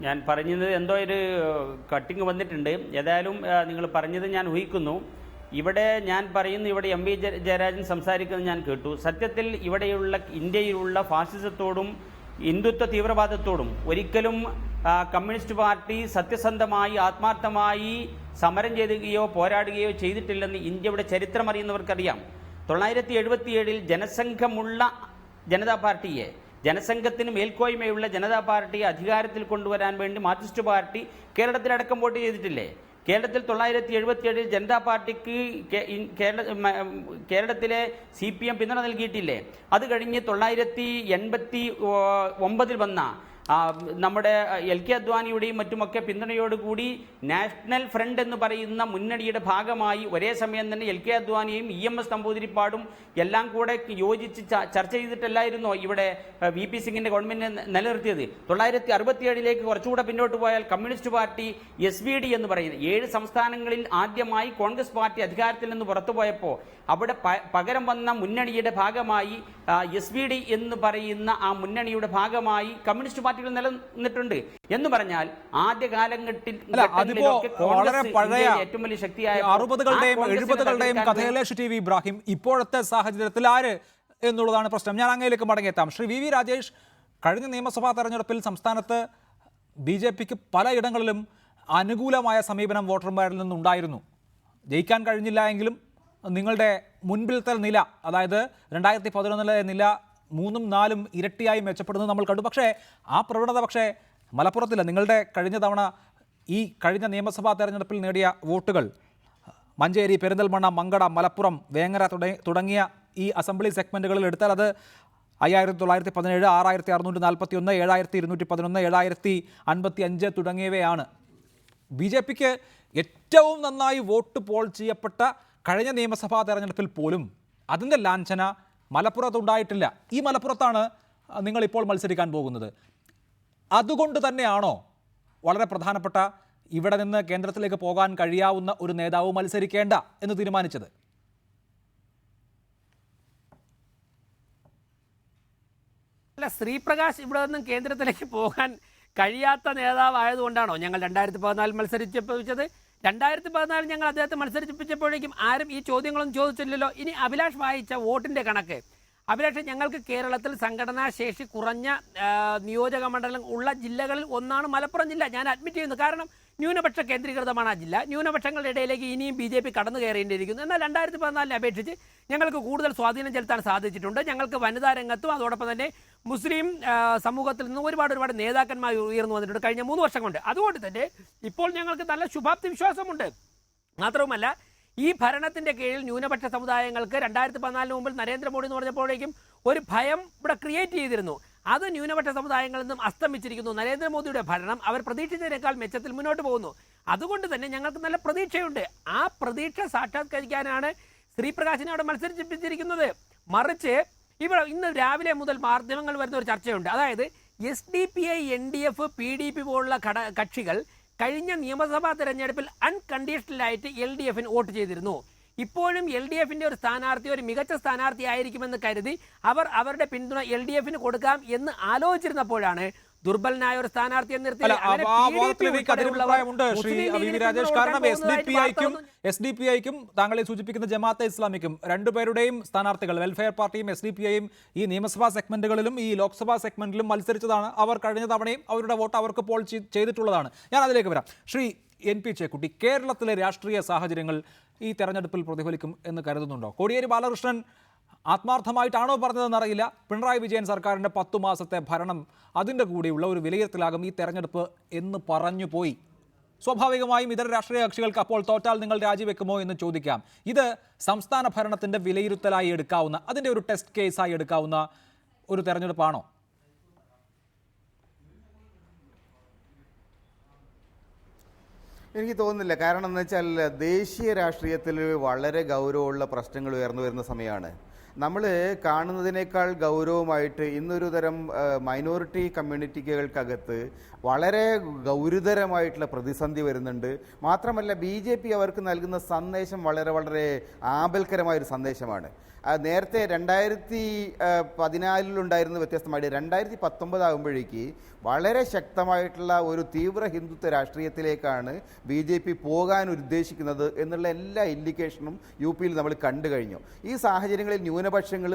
ഞാൻ പറഞ്ഞത് എന്തോ ഒരു കട്ടിങ് വന്നിട്ടുണ്ട്. ഏതായാലും നിങ്ങൾ പറഞ്ഞത് ഞാൻ ഊഹിക്കുന്നു. ഇവിടെ ഞാൻ പറയുന്നു, ഇവിടെ എം വി ജയരാജൻ സംസാരിക്കുന്നത് ഞാൻ കേട്ടു. സത്യത്തിൽ ഇവിടെയുള്ള ഇന്ത്യയിലുള്ള ഫാസിസത്തോടും ഹിന്ദുത്വ തീവ്രവാദത്തോടും ഒരിക്കലും കമ്മ്യൂണിസ്റ്റ് പാർട്ടി സത്യസന്ധമായി ആത്മാർത്ഥമായി സമരം ചെയ്യുകയോ പോരാടുകയോ ചെയ്തിട്ടില്ലെന്ന് ഇന്ത്യയുടെ ചരിത്രം അറിയുന്നവർക്കറിയാം. 1977 ജനസംഘമുള്ള ജനതാ പാർട്ടിയെ, ജനസംഘത്തിന് മേൽക്കോയ്മയുള്ള ജനതാ പാർട്ടിയെ അധികാരത്തിൽ കൊണ്ടുവരാൻ വേണ്ടി മാർക്സിസ്റ്റ് പാർട്ടി കേരളത്തിലടക്കം വോട്ട് ചെയ്തിട്ടില്ലേ? കേരളത്തിൽ 1977 ജനതാ പാർട്ടിക്ക് കേരളത്തിലെ CPM പിന്തുണ നൽകിയിട്ടില്ലേ? അത് കഴിഞ്ഞ് 1989 വന്ന നമ്മുടെ LK അദ്വാനിയുടെയും മറ്റുമൊക്കെ പിന്തുണയോടുകൂടി നാഷണൽ ഫ്രണ്ട് എന്ന് പറയുന്ന മുന്നണിയുടെ ഭാഗമായി ഒരേ സമയം തന്നെ LK അദ്വാനിയും EMS നമ്പൂതിരിപ്പാടും എല്ലാം കൂടെ യോജിച്ച് ചർച്ച ചെയ്തിട്ടല്ലായിരുന്നോ ഇവിടെ VP സിംഗിന്റെ ഗവൺമെന്റിനെ നിലനിർത്തിയത്? 1967 കുറച്ചുകൂടെ പിന്നോട്ട് പോയാൽ കമ്മ്യൂണിസ്റ്റ് പാർട്ടി SVD എന്ന് പറയുന്നത് 7 സംസ്ഥാനങ്ങളിൽ ആദ്യമായി കോൺഗ്രസ് പാർട്ടി അധികാരത്തിൽ നിന്ന് പുറത്തുപോയപ്പോൾ അവിടെ പകരം വന്ന മുന്നണിയുടെ ഭാഗമായി SVD എന്ന് പറയുന്ന ആ മുന്നണിയുടെ ഭാഗമായി കമ്മ്യൂണിസ്റ്റ് പാർട്ടികൾ നിലനിന്നിട്ടുണ്ട് എന്ന് പറഞ്ഞാൽ ആദ്യ കാലഘട്ടത്തിലൊക്കെ ഏറ്റവും വലിയ ശക്തിയായ 60കളുടെയും 70കളുടെയും കഥയിലെ ടി വി ഇബ്രാഹിം, ഇപ്പോഴത്തെ സാഹചര്യത്തിൽ ആര് എന്നുള്ളതാണ് പ്രശ്നം. ഞാൻ അങ്ങയിലേക്ക് മടങ്ങിയെത്താം. ശ്രീ VV രാജേഷ്, കഴിഞ്ഞ നിയമസഭാ തെരഞ്ഞെടുപ്പിൽ സംസ്ഥാനത്ത് BJPക്ക് പലയിടങ്ങളിലും അനുകൂലമായ സമീപനം വോട്ടർമാരിൽ നിന്നുണ്ടായിരുന്നു. ജയിക്കാൻ കഴിഞ്ഞില്ല എങ്കിലും നിങ്ങളുടെ മുൻപിലത്തെ നില, അതായത് 2011 നില 3ഉം 4ഉം ഇരട്ടിയായി മെച്ചപ്പെടുന്നത് നമ്മൾ കണ്ടു. പക്ഷേ ആ പ്രവണത മലപ്പുറത്തില്ല. നിങ്ങളുടെ കഴിഞ്ഞ തവണ ഈ കഴിഞ്ഞ നിയമസഭാ തെരഞ്ഞെടുപ്പിൽ നേടിയ വോട്ടുകൾ മഞ്ചേരി, പെരിന്തൽമണ്ണ, മങ്കട, മലപ്പുറം, വേങ്ങര തുടങ്ങിയ ഈ അസംബ്ലി സെഗ്മെൻറ്റുകളിൽ എടുത്താൽ അത് 5917, 6641, 7211, 7055 തുടങ്ങിയവയാണ്. BJPക്ക് ഏറ്റവും നന്നായി വോട്ട് പോൾ ചെയ്യപ്പെട്ട കഴിഞ്ഞ നിയമസഭാ തെരഞ്ഞെടുപ്പിൽ പോലും അതിൻ്റെ ലാഞ്ചന മലപ്പുറത്തുണ്ടായിട്ടില്ല. ഈ മലപ്പുറത്താണ് നിങ്ങളിപ്പോൾ മത്സരിക്കാൻ പോകുന്നത്. അതുകൊണ്ട് തന്നെയാണോ വളരെ പ്രധാനപ്പെട്ട ഇവിടെ നിന്ന് കേന്ദ്രത്തിലേക്ക് പോകാൻ കഴിയാവുന്ന ഒരു നേതാവ് മത്സരിക്കേണ്ട എന്ന് തീരുമാനിച്ചത്? അല്ല, ശ്രീപ്രകാശ് ഇവിടെ നിന്നും കേന്ദ്രത്തിലേക്ക് പോകാൻ കഴിയാത്ത നേതാവായതുകൊണ്ടാണോ ഞങ്ങൾ 2014 മത്സരിച്ചത്? 2014 ഞങ്ങൾ അദ്ദേഹത്തെ മത്സരിപ്പിച്ചപ്പോഴേക്കും ആരും ഈ ചോദ്യങ്ങളൊന്നും ചോദിച്ചില്ലല്ലോ. ഇനി അഭിലാഷ് വായിച്ച വോട്ടിൻ്റെ കണക്ക്, അഭിലാഷ്, ഞങ്ങൾക്ക് കേരളത്തിൽ സംഘടനാ ശേഷി കുറഞ്ഞ നിയോജക മണ്ഡലം ഉള്ള ജില്ലകളിൽ ഒന്നാണ് മലപ്പുറം ജില്ല. ഞാൻ അഡ്മിറ്റ് ചെയ്യുന്നു. കാരണം ന്യൂനപക്ഷ കേന്ദ്രീകൃതമാണ് ആ ജില്ല. ന്യൂനപക്ഷങ്ങളുടെ ഇടയിലേക്ക് ഇനിയും BJP കടന്നു കയറേണ്ടിയിരിക്കുന്നു. എന്നാൽ 2014 അപേക്ഷിച്ച് ഞങ്ങൾക്ക് കൂടുതൽ സ്വാധീനം ചെലുത്താൻ സാധിച്ചിട്ടുണ്ട്. ഞങ്ങൾക്ക് വനിതാ രംഗത്തും അതോടൊപ്പം തന്നെ മുസ്ലിം സമൂഹത്തിൽ നിന്ന് ഒരുപാട് നേതാക്കന്മാർ ഉയർന്നു വന്നിട്ടുണ്ട് കഴിഞ്ഞ 3 വർഷം കൊണ്ട്. അതുകൊണ്ട് തന്നെ ഇപ്പോൾ ഞങ്ങൾക്ക് നല്ല ശുഭാപ്തി വിശ്വാസമുണ്ട്. മാത്രവുമല്ല, ഈ ഭരണത്തിന്റെ കീഴിൽ ന്യൂനപക്ഷ സമുദായങ്ങൾക്ക് 2014 മുമ്പിൽ നരേന്ദ്രമോദി എന്ന് പറഞ്ഞപ്പോഴേക്കും ഒരു ഭയം ഇവിടെ ക്രിയേറ്റ് ചെയ്തിരുന്നു. അത് ന്യൂനപക്ഷ സമുദായങ്ങളിൽ നിന്നും അസ്തമിച്ചിരിക്കുന്നു. നരേന്ദ്രമോദിയുടെ ഭരണം അവർ പ്രതീക്ഷിച്ചതിനേക്കാൾ മെച്ചത്തിൽ മുന്നോട്ട് പോകുന്നു. അതുകൊണ്ട് തന്നെ ഞങ്ങൾക്ക് നല്ല പ്രതീക്ഷയുണ്ട്. ആ പ്രതീക്ഷ സാക്ഷാത്കരിക്കാനാണ് ശ്രീപ്രകാശിനെ അവിടെ മത്സരിപ്പിച്ചിരിക്കുന്നത്. മറിച്ച് ഇവിടെ ഇന്ന് രാവിലെ മുതൽ മാധ്യമങ്ങൾ വരുന്ന ഒരു ചർച്ചയുണ്ട്. അതായത് SDPI, NDF, PDP പോലുള്ള കക്ഷികൾ കഴിഞ്ഞ നിയമസഭാ തെരഞ്ഞെടുപ്പിൽ അൺകണ്ടീഷണലായിട്ട് LDFന് വോട്ട് ചെയ്തിരുന്നു. ഇപ്പോഴും LDFന്റെ ഒരു സ്ഥാനാർത്ഥി ഒരു മികച്ച സ്ഥാനാർത്ഥി ആയിരിക്കുമെന്ന് കരുതി അവർ അവരുടെ പിന്തുണ LDFന് കൊടുക്കാം എന്ന് ആലോചിച്ചിരുന്നപ്പോഴാണ് ദുർബലനായ ഒരു സ്ഥാനാർത്ഥിയെ നിർത്തി. കാരണം SDPIക്കും താങ്കളെ സൂചിപ്പിക്കുന്ന ജമാഅത്തെ ഇസ്ലാമിക്കും രണ്ടുപേരുടെയും സ്ഥാനാർത്ഥികൾ, വെൽഫെയർ പാർട്ടിയും SDPIയും ഈ നിയമസഭാ സെഗ്മെന്റുകളിലും ഈ ലോക്സഭാ സെഗ്മെന്റിലും മത്സരിച്ചതാണ്. അവർ കഴിഞ്ഞ തവണയും അവരുടെ വോട്ട് അവർക്ക് പോൾ ചെയ്തിട്ടുള്ളതാണ്. ഞാൻ അതിലേക്ക് വരാം. ശ്രീ NP ചേക്കുട്ടി, കേരളത്തിലെ രാഷ്ട്രീയ സാഹചര്യങ്ങൾ ഈ തെരഞ്ഞെടുപ്പിൽ പ്രതിഫലിക്കും എന്ന് കരുതുന്നുണ്ടോ? കോടിയേരി ബാലകൃഷ്ണൻ ആത്മാർത്ഥമായിട്ടാണോ പറഞ്ഞതെന്നറിയില്ല. പിണറായി വിജയൻ സർക്കാരിൻ്റെ 10 മാസത്തെ ഭരണം, അതിൻ്റെ കൂടെയുള്ള ഒരു വിലയിരുത്തലാകും ഈ തെരഞ്ഞെടുപ്പ് എന്ന് പറഞ്ഞു പോയി. സ്വാഭാവികമായും ഇതര രാഷ്ട്രീയ കക്ഷികൾക്ക് അപ്പോൾ തോറ്റാൽ നിങ്ങൾ രാജിവെക്കുമോ എന്ന് ചോദിക്കാം. ഇത് സംസ്ഥാന ഭരണത്തിന്റെ വിലയിരുത്തലായി എടുക്കാവുന്ന, അതിന്റെ ഒരു ടെസ്റ്റ് കേസായി എടുക്കാവുന്ന ഒരു തെരഞ്ഞെടുപ്പാണോ? എനിക്ക് തോന്നുന്നില്ല. കാരണം എന്ന് വെച്ചാൽ ദേശീയ രാഷ്ട്രീയത്തിൽ വളരെ ഗൗരവമുള്ള പ്രശ്നങ്ങൾ ഉയർന്നു വരുന്ന സമയമാണ്. നമ്മൾ കാണുന്നതിനേക്കാൾ ഗൗരവമായിട്ട് ഇന്നൊരു തരം മൈനോറിറ്റി കമ്മ്യൂണിറ്റികൾക്കകത്ത് വളരെ ഗൗരവതരമായിട്ടുള്ള പ്രതിസന്ധി വരുന്നുണ്ട്. മാത്രമല്ല BJP അവർക്ക് നൽകുന്ന സന്ദേശം വളരെ വളരെ ആപൽക്കരമായൊരു സന്ദേശമാണ്. നേരത്തെ 2014 വ്യത്യസ്തമായിട്ട് 2019 ആകുമ്പോഴേക്ക് വളരെ ശക്തമായിട്ടുള്ള ഒരു തീവ്ര ഹിന്ദുത്വ രാഷ്ട്രീയത്തിലേക്കാണ് BJP പോകാൻ ഉദ്ദേശിക്കുന്നത് എന്നുള്ള എല്ലാ ഇൻഡിക്കേഷനും UP-യിൽ നമ്മൾ കണ്ടു കഴിഞ്ഞു. ഈ സാഹചര്യങ്ങളിൽ ന്യൂനപക്ഷങ്ങൾ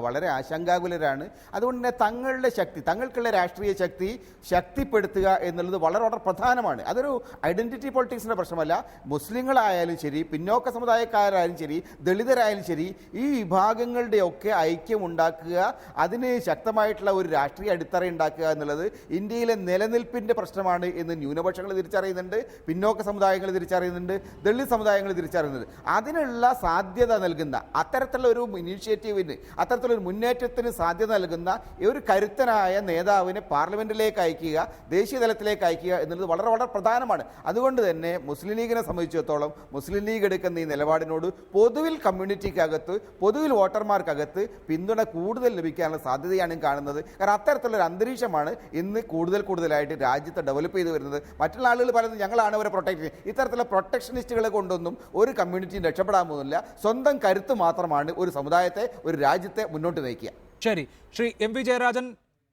വളരെ ആശങ്കാകുലരാണ്. അതുകൊണ്ട് തന്നെ തങ്ങളുടെ ശക്തി, തങ്ങൾക്കുള്ള രാഷ്ട്രീയ ശക്തി ശക്തിപ്പെടുത്തുക എന്നുള്ളത് വളരെ വളരെ പ്രധാനമാണ്. അതൊരു ഐഡൻറ്റിറ്റി പൊളിറ്റിക്സിൻ്റെ പ്രശ്നമല്ല. മുസ്ലിങ്ങളായാലും ശരി, പിന്നോക്ക സമുദായക്കാരായാലും ശരി, ദളിതരായാലും ശരി, ഈ വിഭാഗങ്ങളുടെയൊക്കെ ഐക്യം ഉണ്ടാക്കുക, അതിന് ശക്തമായിട്ടുള്ള ഒരു രാഷ്ട്രീയ അടിത്തറ ഉണ്ടാക്കുക എന്നുള്ളത് ഇന്ത്യയിലെ നിലനിൽപ്പിൻ്റെ പ്രശ്നമാണ് എന്ന് ന്യൂനപക്ഷങ്ങൾ തിരിച്ചറിയുന്നുണ്ട്, പിന്നോക്ക സമുദായങ്ങൾ തിരിച്ചറിയുന്നുണ്ട്, ദളിത് സമുദായങ്ങൾ തിരിച്ചറിയുന്നുണ്ട്. അതിനുള്ള സാധ്യത നൽകുന്ന അത്തരത്തിലുള്ള ഒരു ഇനീഷ്യേറ്റീവിന്, അത്തരത്തിലൊരു മുന്നേറ്റത്തിന് സാധ്യത നൽകുന്ന ഒരു കരുത്തനായ നേതാവിനെ പാർലമെന്റിലേക്ക് അയക്കുക, ദേശീയ തലത്തിലേക്ക് അയക്കുക എന്നുള്ളത് വളരെ വളരെ പ്രധാനമാണ്. അതുകൊണ്ട് തന്നെ മുസ്ലിം ലീഗിനെ സംബന്ധിച്ചിടത്തോളം മുസ്ലിം ലീഗ് എടുക്കുന്ന ഈ നിലപാടിനോട് പൊതുവിൽ കമ്മ്യൂണിറ്റിക്കകത്ത്, പൊതുവിൽ വോട്ടർമാർക്കകത്ത് പിന്തുണ കൂടുതൽ ലഭിക്കാനുള്ള സാധ്യതയാണ് കാണുന്നത്. കാരണം അത്തരത്തിലുള്ളൊരു അന്തരീക്ഷമാണ് ഇന്ന് കൂടുതലായിട്ട് രാജ്യത്ത് ഡെവലപ്പ് ചെയ്ത് വരുന്നത്. മറ്റുള്ള ആളുകൾ പറയുന്നത് ഞങ്ങളാണ് അവരെ പ്രൊട്ടക്ട് ചെയ്യുന്നത്. ഇത്തരത്തിലുള്ള പ്രൊട്ടക്ഷനിസ്റ്റുകളെ കൊണ്ടൊന്നും ഒരു കമ്മ്യൂണിറ്റിയും രക്ഷപ്പെടാൻ പോകുന്നില്ല. സ്വന്തം കരുത്ത് മാത്രമാണ് ഒരു സമുദായത്തെ, ഒരു രാജ്യത്തെ മുന്നോട്ട് നയിക്കുക. ശരി, ശ്രീ MV ജയരാജൻ,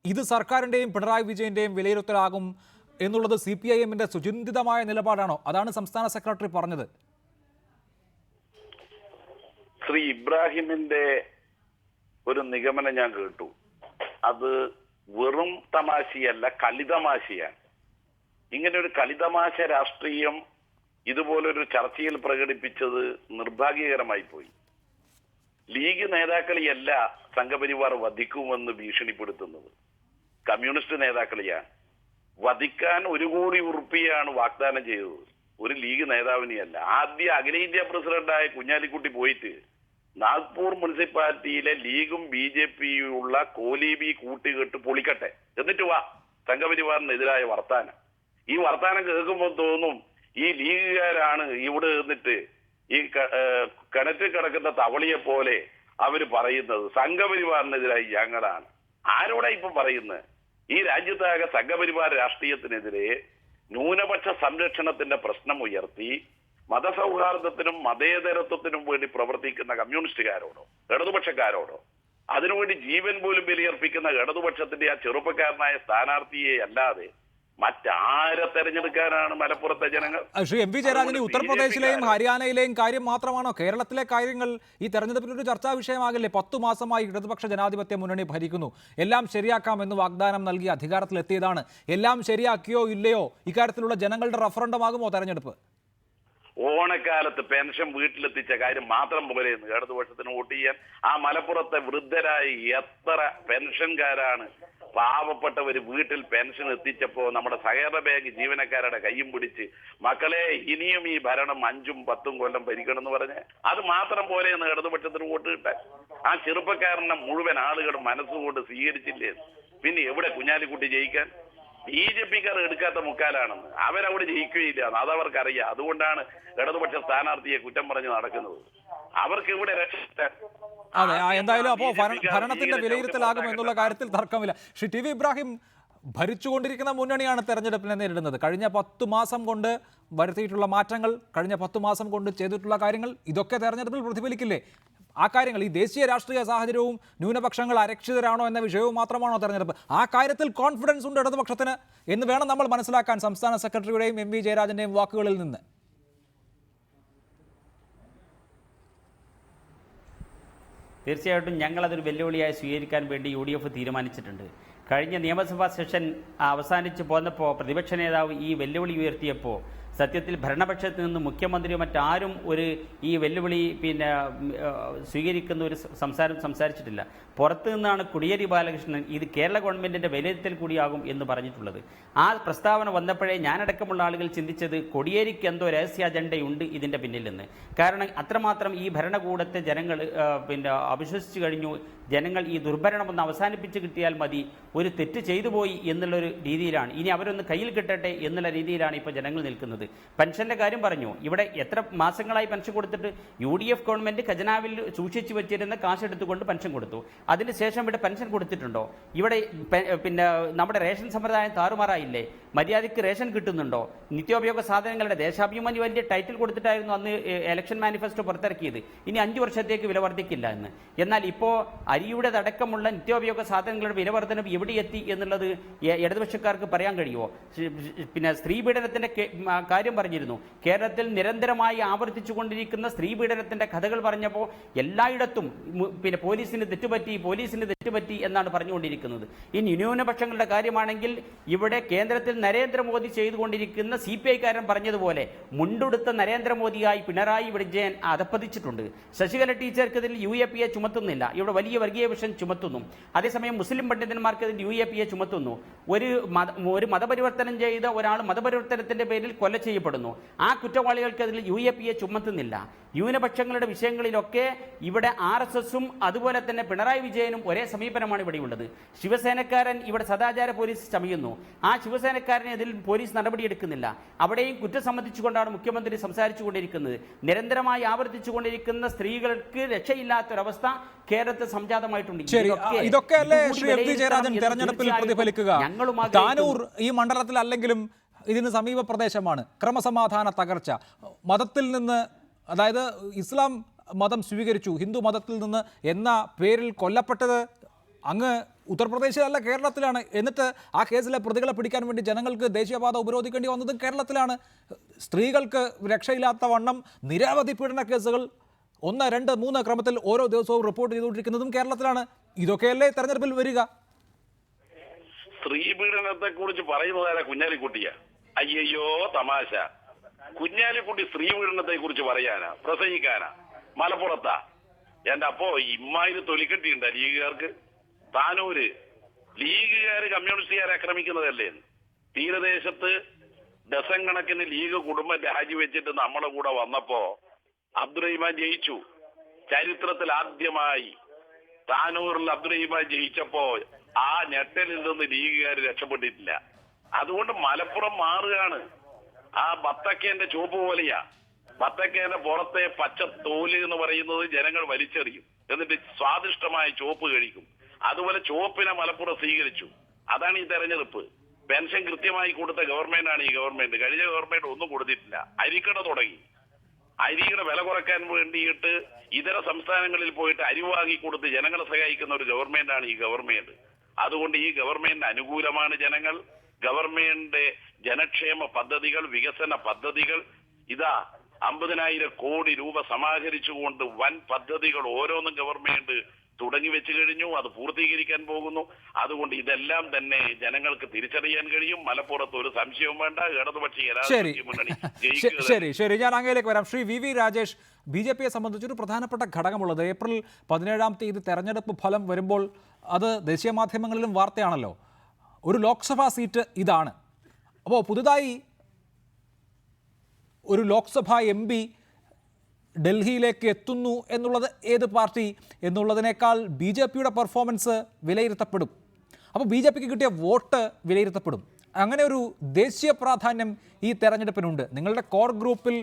ഇത് സർക്കാരിൻ്റെയും പിണറായി വിജയൻ്റെയും വിലയിരുത്തലാകും എന്നുള്ളത് CPIM-ന്റെ സുചിന്തിതമായ നിലപാടാണോ? അതാണ് സംസ്ഥാന സെക്രട്ടറി പറഞ്ഞത്. ശ്രീ ഇബ്രാഹിമിന്റെ ഒരു നിഗമനം ഞാൻ കേട്ടു. അത് വെറും തമാശയല്ല, കളിതമാശയാണ്. ഇങ്ങനെ ഒരു കളിതമാശ രാഷ്ട്രീയം ഇതുപോലൊരു ചർച്ചയിൽ പ്രകടിപ്പിച്ചത് നിർഭാഗ്യകരമായി പോയി. ലീഗ് നേതാക്കളെയല്ല സംഘപരിവാർ വധിക്കുമെന്ന് ഭീഷണിപ്പെടുത്തുന്നത്, കമ്മ്യൂണിസ്റ്റ് നേതാക്കളെയാണ്. വധിക്കാൻ 1 കോടി ഉറുപ്പികയാണ് വാഗ്ദാനം ചെയ്തത്, ഒരു ലീഗ് നേതാവിനെയല്ല. ആദ്യം അഖിലേന്ത്യാ പ്രസിഡന്റായ കുഞ്ഞാലിക്കുട്ടി പോയിട്ട് നാഗ്പൂർ മുനിസിപ്പാലിറ്റിയിലെ ലീഗും BJP-യും ഉള്ള കോലീബി കൂട്ടുകെട്ട് പൊളിക്കട്ടെ, എന്നിട്ട് വാ സംഘപരിവാറിനെതിരായ വർത്താനം. ഈ വർത്താനം കേൾക്കുമ്പോൾ തോന്നും ഈ ലീഗുകാരാണ് ഇവിടെ നിന്നിട്ട് ഈ കിണറ്റിൽ കിടക്കുന്ന തവളിയെ പോലെ അവര് പറയുന്നത് സംഘപരിവാറിനെതിരായി ഞങ്ങളാണ്. ആരോടാ ഇപ്പൊ പറയുന്നത്? ഈ രാജ്യത്താകെ സംഘപരിവാർ രാഷ്ട്രീയത്തിനെതിരെ ന്യൂനപക്ഷ സംരക്ഷണത്തിന്റെ പ്രശ്നം ഉയർത്തി മതസൗഹാർദ്ദത്തിനും മതേതരത്വത്തിനും വേണ്ടി പ്രവർത്തിക്കുന്ന കമ്മ്യൂണിസ്റ്റുകാരോടോ ഇടതുപക്ഷക്കാരോടോ, അതിനുവേണ്ടി ജീവൻ പോലും ബലിയർപ്പിക്കുന്ന ഇടതുപക്ഷത്തിന്റെ ആ ചെറുപ്പക്കാരനായ സ്ഥാനാർത്ഥിയെ അല്ലാതെ മറ്റാരെ തെരഞ്ഞെടുക്കാനാണ് മലപ്പുറത്തെ ജനങ്ങൾ? ശ്രീ MV ജയരാജൻ, ഉത്തർപ്രദേശിലെയും ഹരിയാനയിലെയും കാര്യം മാത്രമാണോ? കേരളത്തിലെ കാര്യങ്ങൾ ഈ തെരഞ്ഞെടുപ്പിനൊരു ചർച്ചാ വിഷയമാകില്ലേ? 10 മാസമായി ഇടതുപക്ഷ ജനാധിപത്യ മുന്നണി ഭരിക്കുന്നു. എല്ലാം ശരിയാക്കാമെന്ന് വാഗ്ദാനം നൽകി അധികാരത്തിലെത്തിയതാണ്. എല്ലാം ശരിയാക്കിയോ ഇല്ലയോ, ഇക്കാര്യത്തിലുള്ള ജനങ്ങളുടെ റഫറണ്ടമാകുമോ തെരഞ്ഞെടുപ്പ്? ഓണക്കാലത്ത് പെൻഷൻ വീട്ടിലെത്തിച്ച കാര്യം മാത്രം പോലെയെന്ന് ഇടതുപക്ഷത്തിന് വോട്ട് ചെയ്യാൻ. ആ മലപ്പുറത്തെ വൃദ്ധരായി എത്ര പെൻഷൻകാരാണ് പാവപ്പെട്ടവര് വീട്ടിൽ പെൻഷൻ എത്തിച്ചപ്പോ നമ്മുടെ സഹകരണ ബാങ്ക് ജീവനക്കാരുടെ കയ്യും പിടിച്ച് മക്കളെ ഇനിയും ഈ ഭരണം 5ഉം 10ഉം കൊല്ലം ഭരിക്കണം എന്ന് പറഞ്ഞ് അത് മാത്രം പോലെയെന്ന് ഇടതുപക്ഷത്തിന് വോട്ട് കിട്ടാൻ. ആ ചെറുപ്പക്കാരനെ മുഴുവൻ ആളുകളും മനസ്സുകൊണ്ട് സ്വീകരിച്ചില്ലേ? പിന്നെ എവിടെ കുഞ്ഞാലിക്കുട്ടി ജയിക്കാൻ? BJP-ക്കാർ എടുക്കാത്ത മുക്കാലാണെന്ന്, അവരവിടെ ജയിക്കുകയില്ല, അതവർക്കറിയാം. അതുകൊണ്ടാണ് ഇടതുപക്ഷ സ്ഥാനാർത്ഥിയെ കുറ്റം പറഞ്ഞ് നടക്കുന്നത്. അവർക്ക് ഇവിടെ രക്ഷപ്പെടാൻ. അതെ, എന്തായാലും അപ്പോൾ ഭരണത്തിന്റെ വിലയിരുത്തലാകും എന്നുള്ള കാര്യത്തിൽ തർക്കമില്ല. ശ്രീ TV ഇബ്രാഹിം, ഭരിച്ചുകൊണ്ടിരിക്കുന്ന മുന്നണിയാണ് തെരഞ്ഞെടുപ്പിനെ നേരിടുന്നത്. കഴിഞ്ഞ 10 മാസം കൊണ്ട് വരുത്തിയിട്ടുള്ള മാറ്റങ്ങൾ, കഴിഞ്ഞ 10 മാസം കൊണ്ട് ചെയ്തിട്ടുള്ള കാര്യങ്ങൾ, ഇതൊക്കെ തെരഞ്ഞെടുപ്പിൽ പ്രതിഫലിക്കില്ലേ? ആ കാര്യങ്ങൾ, ഈ ദേശീയ രാഷ്ട്രീയ സാഹചര്യവും ന്യൂനപക്ഷങ്ങൾ അരക്ഷിതരാണോ എന്ന വിഷയവും മാത്രമാണോ തെരഞ്ഞെടുപ്പ്? ആ കാര്യത്തിൽ കോൺഫിഡൻസ് ഉണ്ട് ഇടതുപക്ഷത്തിന് എന്ന് വേണം നമ്മൾ മനസ്സിലാക്കാൻ സംസ്ഥാന സെക്രട്ടറിയുടെയും MV ജയരാജന്റെയും വാക്കുകളിൽ നിന്ന്. തീർച്ചയായിട്ടും ഞങ്ങളതൊരു വെല്ലുവിളിയായി സ്വീകരിക്കാൻ വേണ്ടി UDF തീരുമാനിച്ചിട്ടുണ്ട്. കഴിഞ്ഞ നിയമസഭാ സെഷൻ അവസാനിച്ച് പോന്നപ്പോൾ പ്രതിപക്ഷ നേതാവ് ഈ വെല്ലുവിളി ഉയർത്തിയപ്പോൾ സത്യത്തിൽ ഭരണപക്ഷത്ത് നിന്ന് മുഖ്യമന്ത്രിയോ മറ്റാരും ഈ വെല്ലുവിളി സ്വീകരിക്കുന്ന ഒരു സംസാരിച്ചിട്ടില്ല. പുറത്തു നിന്നാണ് കോടിയേരി ബാലകൃഷ്ണൻ ഇത് കേരള ഗവൺമെൻറ്റിൻ്റെ വിലയിരുത്തൽ കൂടിയാകും എന്ന് പറഞ്ഞിട്ടുള്ളത്. ആ പ്രസ്താവന വന്നപ്പോഴേ ഞാനടക്കമുള്ള ആളുകൾ ചിന്തിച്ചത് കോടിയേരിക്ക് എന്തോ രഹസ്യ അജണ്ടയുണ്ട് ഇതിൻ്റെ പിന്നിൽ നിന്ന്. കാരണം അത്രമാത്രം ഈ ഭരണകൂടത്തെ ജനങ്ങൾ അവിശ്വസിച്ച് കഴിഞ്ഞു. ജനങ്ങൾ ഈ ദുർഭരണം ഒന്ന് അവസാനിപ്പിച്ച് കിട്ടിയാൽ മതി, ഒരു തെറ്റ് ചെയ്തു പോയി എന്നുള്ളൊരു രീതിയിലാണ്, ഇനി അവരൊന്ന് കയ്യിൽ കിട്ടട്ടെ എന്നുള്ള രീതിയിലാണ് ഇപ്പോൾ ജനങ്ങൾ നിൽക്കുന്നത്. പെൻഷൻ്റെ കാര്യം പറഞ്ഞു. ഇവിടെ എത്ര മാസങ്ങളായി പെൻഷൻ കൊടുത്തിട്ട് UDF ഗവൺമെൻറ് ഖജനാവിൽ സൂക്ഷിച്ചു വെച്ചിരുന്ന കാശെടുത്തുകൊണ്ട് പെൻഷൻ കൊടുത്തു. അതിനുശേഷം ഇവിടെ പെൻഷൻ കൊടുത്തിട്ടുണ്ടോ? ഇവിടെ നമ്മുടെ റേഷൻ സമ്പ്രദായം താറുമാറായില്ലേ? മര്യാദയ്ക്ക് റേഷൻ കിട്ടുന്നുണ്ടോ? നിത്യോപയോഗ സാധനങ്ങളുടെ ദേശാഭിമാനി വലിയ ടൈറ്റിൽ കൊടുത്തിട്ടായിരുന്നു അന്ന് ഇലക്ഷൻ മാനിഫെസ്റ്റോ പുറത്തിറക്കിയത്, ഇനി 5 വർഷത്തേക്ക് വില വർദ്ധിക്കില്ല എന്ന്. എന്നാൽ ഇപ്പോൾ അരിയുടെ അടക്കമുള്ള നിത്യോപയോഗ സാധനങ്ങളുടെ വില വർധനം എവിടെ എത്തി എന്നുള്ളത് ഇടതുപക്ഷക്കാർക്ക് പറയാൻ കഴിയുമോ? സ്ത്രീപീഡനത്തിൻ്റെ കാര്യം പറഞ്ഞിരുന്നു. കേരളത്തിൽ നിരന്തരമായി ആവർത്തിച്ചുകൊണ്ടിരിക്കുന്ന സ്ത്രീപീഡനത്തിൻ്റെ കഥകൾ പറഞ്ഞപ്പോൾ എല്ലായിടത്തും പോലീസിന് തെറ്റുപറ്റി എന്നാണ് പറഞ്ഞുകൊണ്ടിരിക്കുന്നത്. ഈ ന്യൂനപക്ഷങ്ങളുടെ കാര്യമാണെങ്കിൽ ഇവിടെ കേന്ദ്രത്തിൽ നരേന്ദ്രമോദി ചെയ്തുകൊണ്ടിരിക്കുന്ന CPI-കാരൻ പറഞ്ഞതുപോലെ മുണ്ടുടുത്ത നരേന്ദ്രമോദിയായി പിണറായി വിജയൻ അധപ്പതിച്ചിട്ടുണ്ട്. ശശികല ടീച്ചർക്കെതിൽ UAPA ചുമത്തുന്നില്ല, ഇവിടെ വലിയ വർഗീയ വിഷം ചുമത്തുന്നു. അതേസമയം മുസ്ലിം പണ്ഡിതന്മാർക്കെതിൽ UAPA ചുമത്തുന്നു. ഒരു മതപരിവർത്തനം ചെയ്ത ഒരാൾ മതപരിവർത്തനത്തിന്റെ പേരിൽ കൊല ചെയ്യപ്പെടുന്നു. ആ കുറ്റവാളികൾക്കെതിൽ UAPA ചുമത്തുന്നില്ല. ന്യൂനപക്ഷങ്ങളുടെ വിഷയങ്ങളിലൊക്കെ ഇവിടെ RSSും അതുപോലെ തന്നെ പിണറായി വിജയനും ഒരേ സമീപനമാണ് ഇവിടെയുള്ളത്. ശിവസേനക്കാരൻ ഇവിടെ സദാചാര പോലീസ് ചമയുന്നു. ആ ശിവസേനക്കാരനെതിൽ പോലീസ് നടപടിയെടുക്കുന്നില്ല. അവിടെയും കുറ്റം സംബന്ധിച്ചുകൊണ്ടാണ് മുഖ്യമന്ത്രി സംസാരിച്ചുകൊണ്ടിരിക്കുന്നത്. നിരന്തരമായി ആവർത്തിച്ചുകൊണ്ടിരിക്കുന്ന സ്ത്രീകൾക്ക് രക്ഷയില്ലാത്തൊരവസ്ഥ കേരളത്തിൽ സംജാതമായിട്ടുണ്ട്. ഇതൊക്കെയല്ലേ ശ്രീ FD ജയരാജൻ തെരഞ്ഞെടുപ്പിൽ പ്രതിഫലിക്കുക? താനൂർ ഈ മണ്ഡലത്തിൽ അല്ലെങ്കിലും ഇതിന് സമീപ പ്രദേശമാണ്. ക്രമസമാധാന തകർച്ച, മതത്തിൽ നിന്ന്, അതായത് ഇസ്ലാം മതം സ്വീകരിച്ചു, ഹിന്ദു മതത്തിൽ നിന്ന് എന്ന പേരിൽ കൊല്ലപ്പെട്ടത് അങ്ങ് ഉത്തർപ്രദേശിലല്ല കേരളത്തിലാണ്. എന്നിട്ട് ആ കേസിലെ പ്രതികളെ പിടിക്കാൻ വേണ്ടി ജനങ്ങൾക്ക് ദേശീയപാത ഉപരോധിക്കേണ്ടി വന്നതും കേരളത്തിലാണ്. സ്ത്രീകൾക്ക് രക്ഷയില്ലാത്ത വണ്ണം നിരവധി പീഡന കേസുകൾ 1, 2, 3 ക്രമത്തിൽ ഓരോ ദിവസവും റിപ്പോർട്ട് ചെയ്തുകൊണ്ടിരിക്കുന്നതും കേരളത്തിലാണ്. ഇതൊക്കെയല്ലേ തെരഞ്ഞെടുപ്പിൽ വരിക? സ്ത്രീ പീഡനത്തെ കുറിച്ച് പറയുന്നതാരാ? കുഞ്ഞാലിക്കുട്ടിയാ? അയ്യോ തമാശ. കുഞ്ഞാലിക്കുട്ടി സ്ത്രീ പീഡനത്തെ കുറിച്ച് പറയാനാ, പ്രസംഗിക്കാനാ? മലപ്പുറത്താ? എന്റെ അപ്പോ ഇമ്മാതിരി തൊലിക്കെട്ടിയുണ്ട ലീഗുകാർക്ക്. താനൂര് ലീഗുകാര് കമ്മ്യൂണിസ്റ്റുകാരെ ആക്രമിക്കുന്നതല്ലേ? തീരദേശത്ത് ഡസൻ കണക്കിന് ലീഗ് കുടുംബം രാജിവെച്ചിട്ട് നമ്മളെ കൂടെ വന്നപ്പോ അബ്ദുറഹിമാൻ ജയിച്ചു. ചരിത്രത്തിൽ ആദ്യമായി താനൂറിൽ അബ്ദുറഹിമാൻ ജയിച്ചപ്പോ ആ ഞെട്ടലിൽ നിന്ന് ലീഗുകാർ രക്ഷപ്പെട്ടിട്ടില്ല. അതുകൊണ്ട് മലപ്പുറം മാറുകയാണ്. ആ ബത്തക്കേന്റെ ചുവപ്പ് പോലെയാ. ബത്തക്കേന്റെ പുറത്തെ പച്ച തോല് എന്ന് പറയുന്നത് ജനങ്ങൾ വലിച്ചെറിയും, എന്നിട്ട് സ്വാദിഷ്ടമായ ചുവപ്പ് കഴിക്കും. അതുപോലെ ചുവപ്പിനെ മലപ്പുറം സ്വീകരിച്ചു. അതാണ് ഈ തെരഞ്ഞെടുപ്പ്. പെൻഷൻ കൃത്യമായി കൊടുത്ത ഗവൺമെന്റാണ് ഈ ഗവൺമെന്റ്. കഴിഞ്ഞ ഗവൺമെന്റ് ഒന്നും കൊടുത്തിട്ടില്ല. അരിക്കട തുടങ്ങി. അരിയുടെ വില കുറയ്ക്കാൻ വേണ്ടിയിട്ട് ഇതര സംസ്ഥാനങ്ങളിൽ പോയിട്ട് അരി വാങ്ങി കൊടുത്ത് ജനങ്ങളെ സഹായിക്കുന്ന ഒരു ഗവൺമെന്റാണ് ഈ ഗവൺമെന്റ്. അതുകൊണ്ട് ഈ ഗവൺമെന്റിന് അനുകൂലമാണ് ജനങ്ങൾ. ഗവൺമെന്റിന്റെ ജനക്ഷേമ പദ്ധതികൾ, വികസന പദ്ധതികൾ, ഇതാ 50,000 കോടി രൂപ സമാഹരിച്ചുകൊണ്ട് വൻ പദ്ധതികൾ ഓരോന്നും ഗവൺമെന്റ് തുടങ്ങി വെച്ച് കഴിഞ്ഞു. അത് പൂർത്തീകരിക്കാൻ പോകുന്നു. അതുകൊണ്ട് ഇതെല്ലാം തന്നെ ജനങ്ങൾക്ക് തിരിച്ചറിയാൻ കഴിയും. മലപ്പുറത്ത് ഒരു സംശയവും വേണ്ട. ഇടതുപക്ഷ മുന്നണി ശരി, ഞാൻ അങ്ങയിലേക്ക് വരാം. ശ്രീ VV രാജേഷ്, BJPയെ സംബന്ധിച്ചൊരു പ്രധാനപ്പെട്ട ഘടകമുള്ളത് ഏപ്രിൽ 17-ാം തീയതി തെരഞ്ഞെടുപ്പ് ഫലം വരുമ്പോൾ അത് ദേശീയ മാധ്യമങ്ങളിലും വാർത്തയാണല്ലോ. ഒരു ലോക്സഭാ സീറ്റ് ഇതാണ്. അപ്പോൾ പുതുതായി ഒരു ലോക്സഭാ MP ഡൽഹിയിലേക്ക് എത്തുന്നു എന്നുള്ളത് ഏത് പാർട്ടി എന്നുള്ളതിനേക്കാൾ BJPയുടെ പെർഫോമൻസ് വിലയിരുത്തപ്പെടും. അപ്പോൾ BJPക്ക് കിട്ടിയ വോട്ട് വിലയിരുത്തപ്പെടും. അങ്ങനെ ഒരു ദേശീയ പ്രാധാന്യം ഈ തെരഞ്ഞെടുപ്പിനുണ്ട്. നിങ്ങളുടെ കോർ ഗ്രൂപ്പിൽ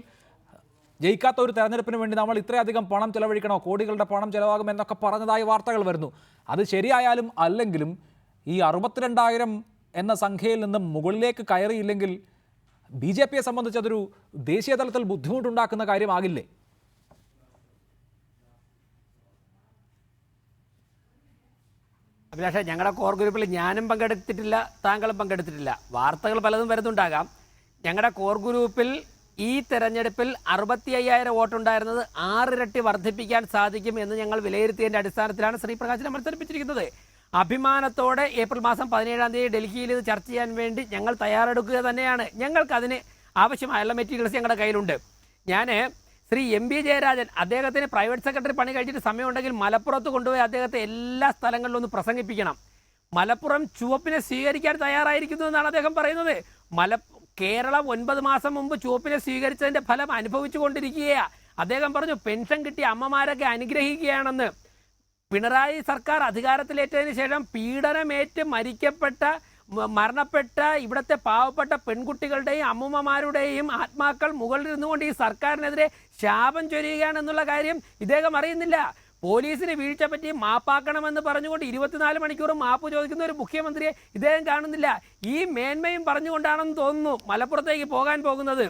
ജയിക്കാത്ത ഒരു തെരഞ്ഞെടുപ്പിന് വേണ്ടി നമ്മൾ ഇത്രയധികം പണം ചെലവഴിക്കണോ, കോടികളുടെ പണം ചെലവാകും എന്നൊക്കെ പറഞ്ഞതായി വാർത്തകൾ വരുന്നു. അത് ശരിയായാലും അല്ലെങ്കിലും ഈ 62,000 എന്ന സംഖ്യയിൽ നിന്നും മുകളിലേക്ക് കയറിയില്ലെങ്കിൽ BJPയെ സംബന്ധിച്ച് അതൊരു ദേശീയ തലത്തിൽ ബുദ്ധിമുട്ടുണ്ടാക്കുന്ന കാര്യമാകില്ലേ? അഭിലാഷ, ഞങ്ങളുടെ കോർ ഗ്രൂപ്പിൽ ഞാനും പങ്കെടുത്തിട്ടില്ല, താങ്കളും പങ്കെടുത്തിട്ടില്ല. വാർത്തകൾ പലതും വരുന്നുണ്ടാകാം. ഞങ്ങളുടെ കോർ ഗ്രൂപ്പിൽ ഈ തെരഞ്ഞെടുപ്പിൽ 65,000 വോട്ടുണ്ടായിരുന്നത് 6 ഇരട്ടി വർദ്ധിപ്പിക്കാൻ സാധിക്കും എന്ന് ഞങ്ങൾ വിലയിരുത്തിയതിൻ്റെ അടിസ്ഥാനത്തിലാണ് ശ്രീപ്രകാശിനെ മത്സരിപ്പിച്ചിരിക്കുന്നത്. അഭിമാനത്തോടെ ഏപ്രിൽ മാസം 17-ാം തീയതി ഡൽഹിയിൽ ഇത് ചർച്ച ചെയ്യാൻ വേണ്ടി ഞങ്ങൾ തയ്യാറെടുക്കുക തന്നെയാണ്. ഞങ്ങൾക്കതിന് ആവശ്യമായുള്ള മെറ്റീരിയൽസ് ഞങ്ങളുടെ കയ്യിലുണ്ട്. ഞാൻ ശ്രീ MB ജയരാജൻ അദ്ദേഹത്തിന് പ്രൈവറ്റ് സെക്രട്ടറി പണി കഴിച്ചിട്ട് സമയമുണ്ടെങ്കിൽ മലപ്പുറത്ത് കൊണ്ടുപോയി അദ്ദേഹത്തെ എല്ലാ സ്ഥലങ്ങളിലും ഒന്ന് പ്രസംഗിപ്പിക്കണം. മലപ്പുറം ചുവപ്പിനെ സ്വീകരിക്കാൻ തയ്യാറായിരിക്കുന്നു എന്നാണ് അദ്ദേഹം പറയുന്നത്. കേരളം 9 മാസം മുമ്പ് ചുവപ്പിനെ സ്വീകരിച്ചതിൻ്റെ ഫലം അനുഭവിച്ചു കൊണ്ടിരിക്കുകയാണ്. അദ്ദേഹം പറഞ്ഞു പെൻഷൻ കിട്ടിയ അമ്മമാരൊക്കെ അനുഗ്രഹിക്കുകയാണെന്ന്. പിണറായി സർക്കാർ അധികാരത്തിലേറ്റതിന് ശേഷം പീഡനമേറ്റ് മരണപ്പെട്ട ഇവിടുത്തെ പാവപ്പെട്ട പെൺകുട്ടികളുടെയും അമ്മൂമ്മമാരുടെയും ആത്മാക്കൾ മുകളിൽ ഇരുന്നുകൊണ്ട് ഈ സർക്കാരിനെതിരെ ശാപം ചൊരിയുകയാണെന്നുള്ള കാര്യം ഇദ്ദേഹം അറിയുന്നില്ല. പോലീസിന് വീഴ്ച പറ്റി മാപ്പാക്കണമെന്ന് പറഞ്ഞുകൊണ്ട് 24 മണിക്കൂറും മാപ്പ് ചോദിക്കുന്ന ഒരു മുഖ്യമന്ത്രിയെ ഇദ്ദേഹം കാണുന്നില്ല. ഈ മേന്മയും പറഞ്ഞുകൊണ്ടാണെന്ന് തോന്നുന്നു മലപ്പുറത്തേക്ക് പോകാൻ പോകുന്നത്.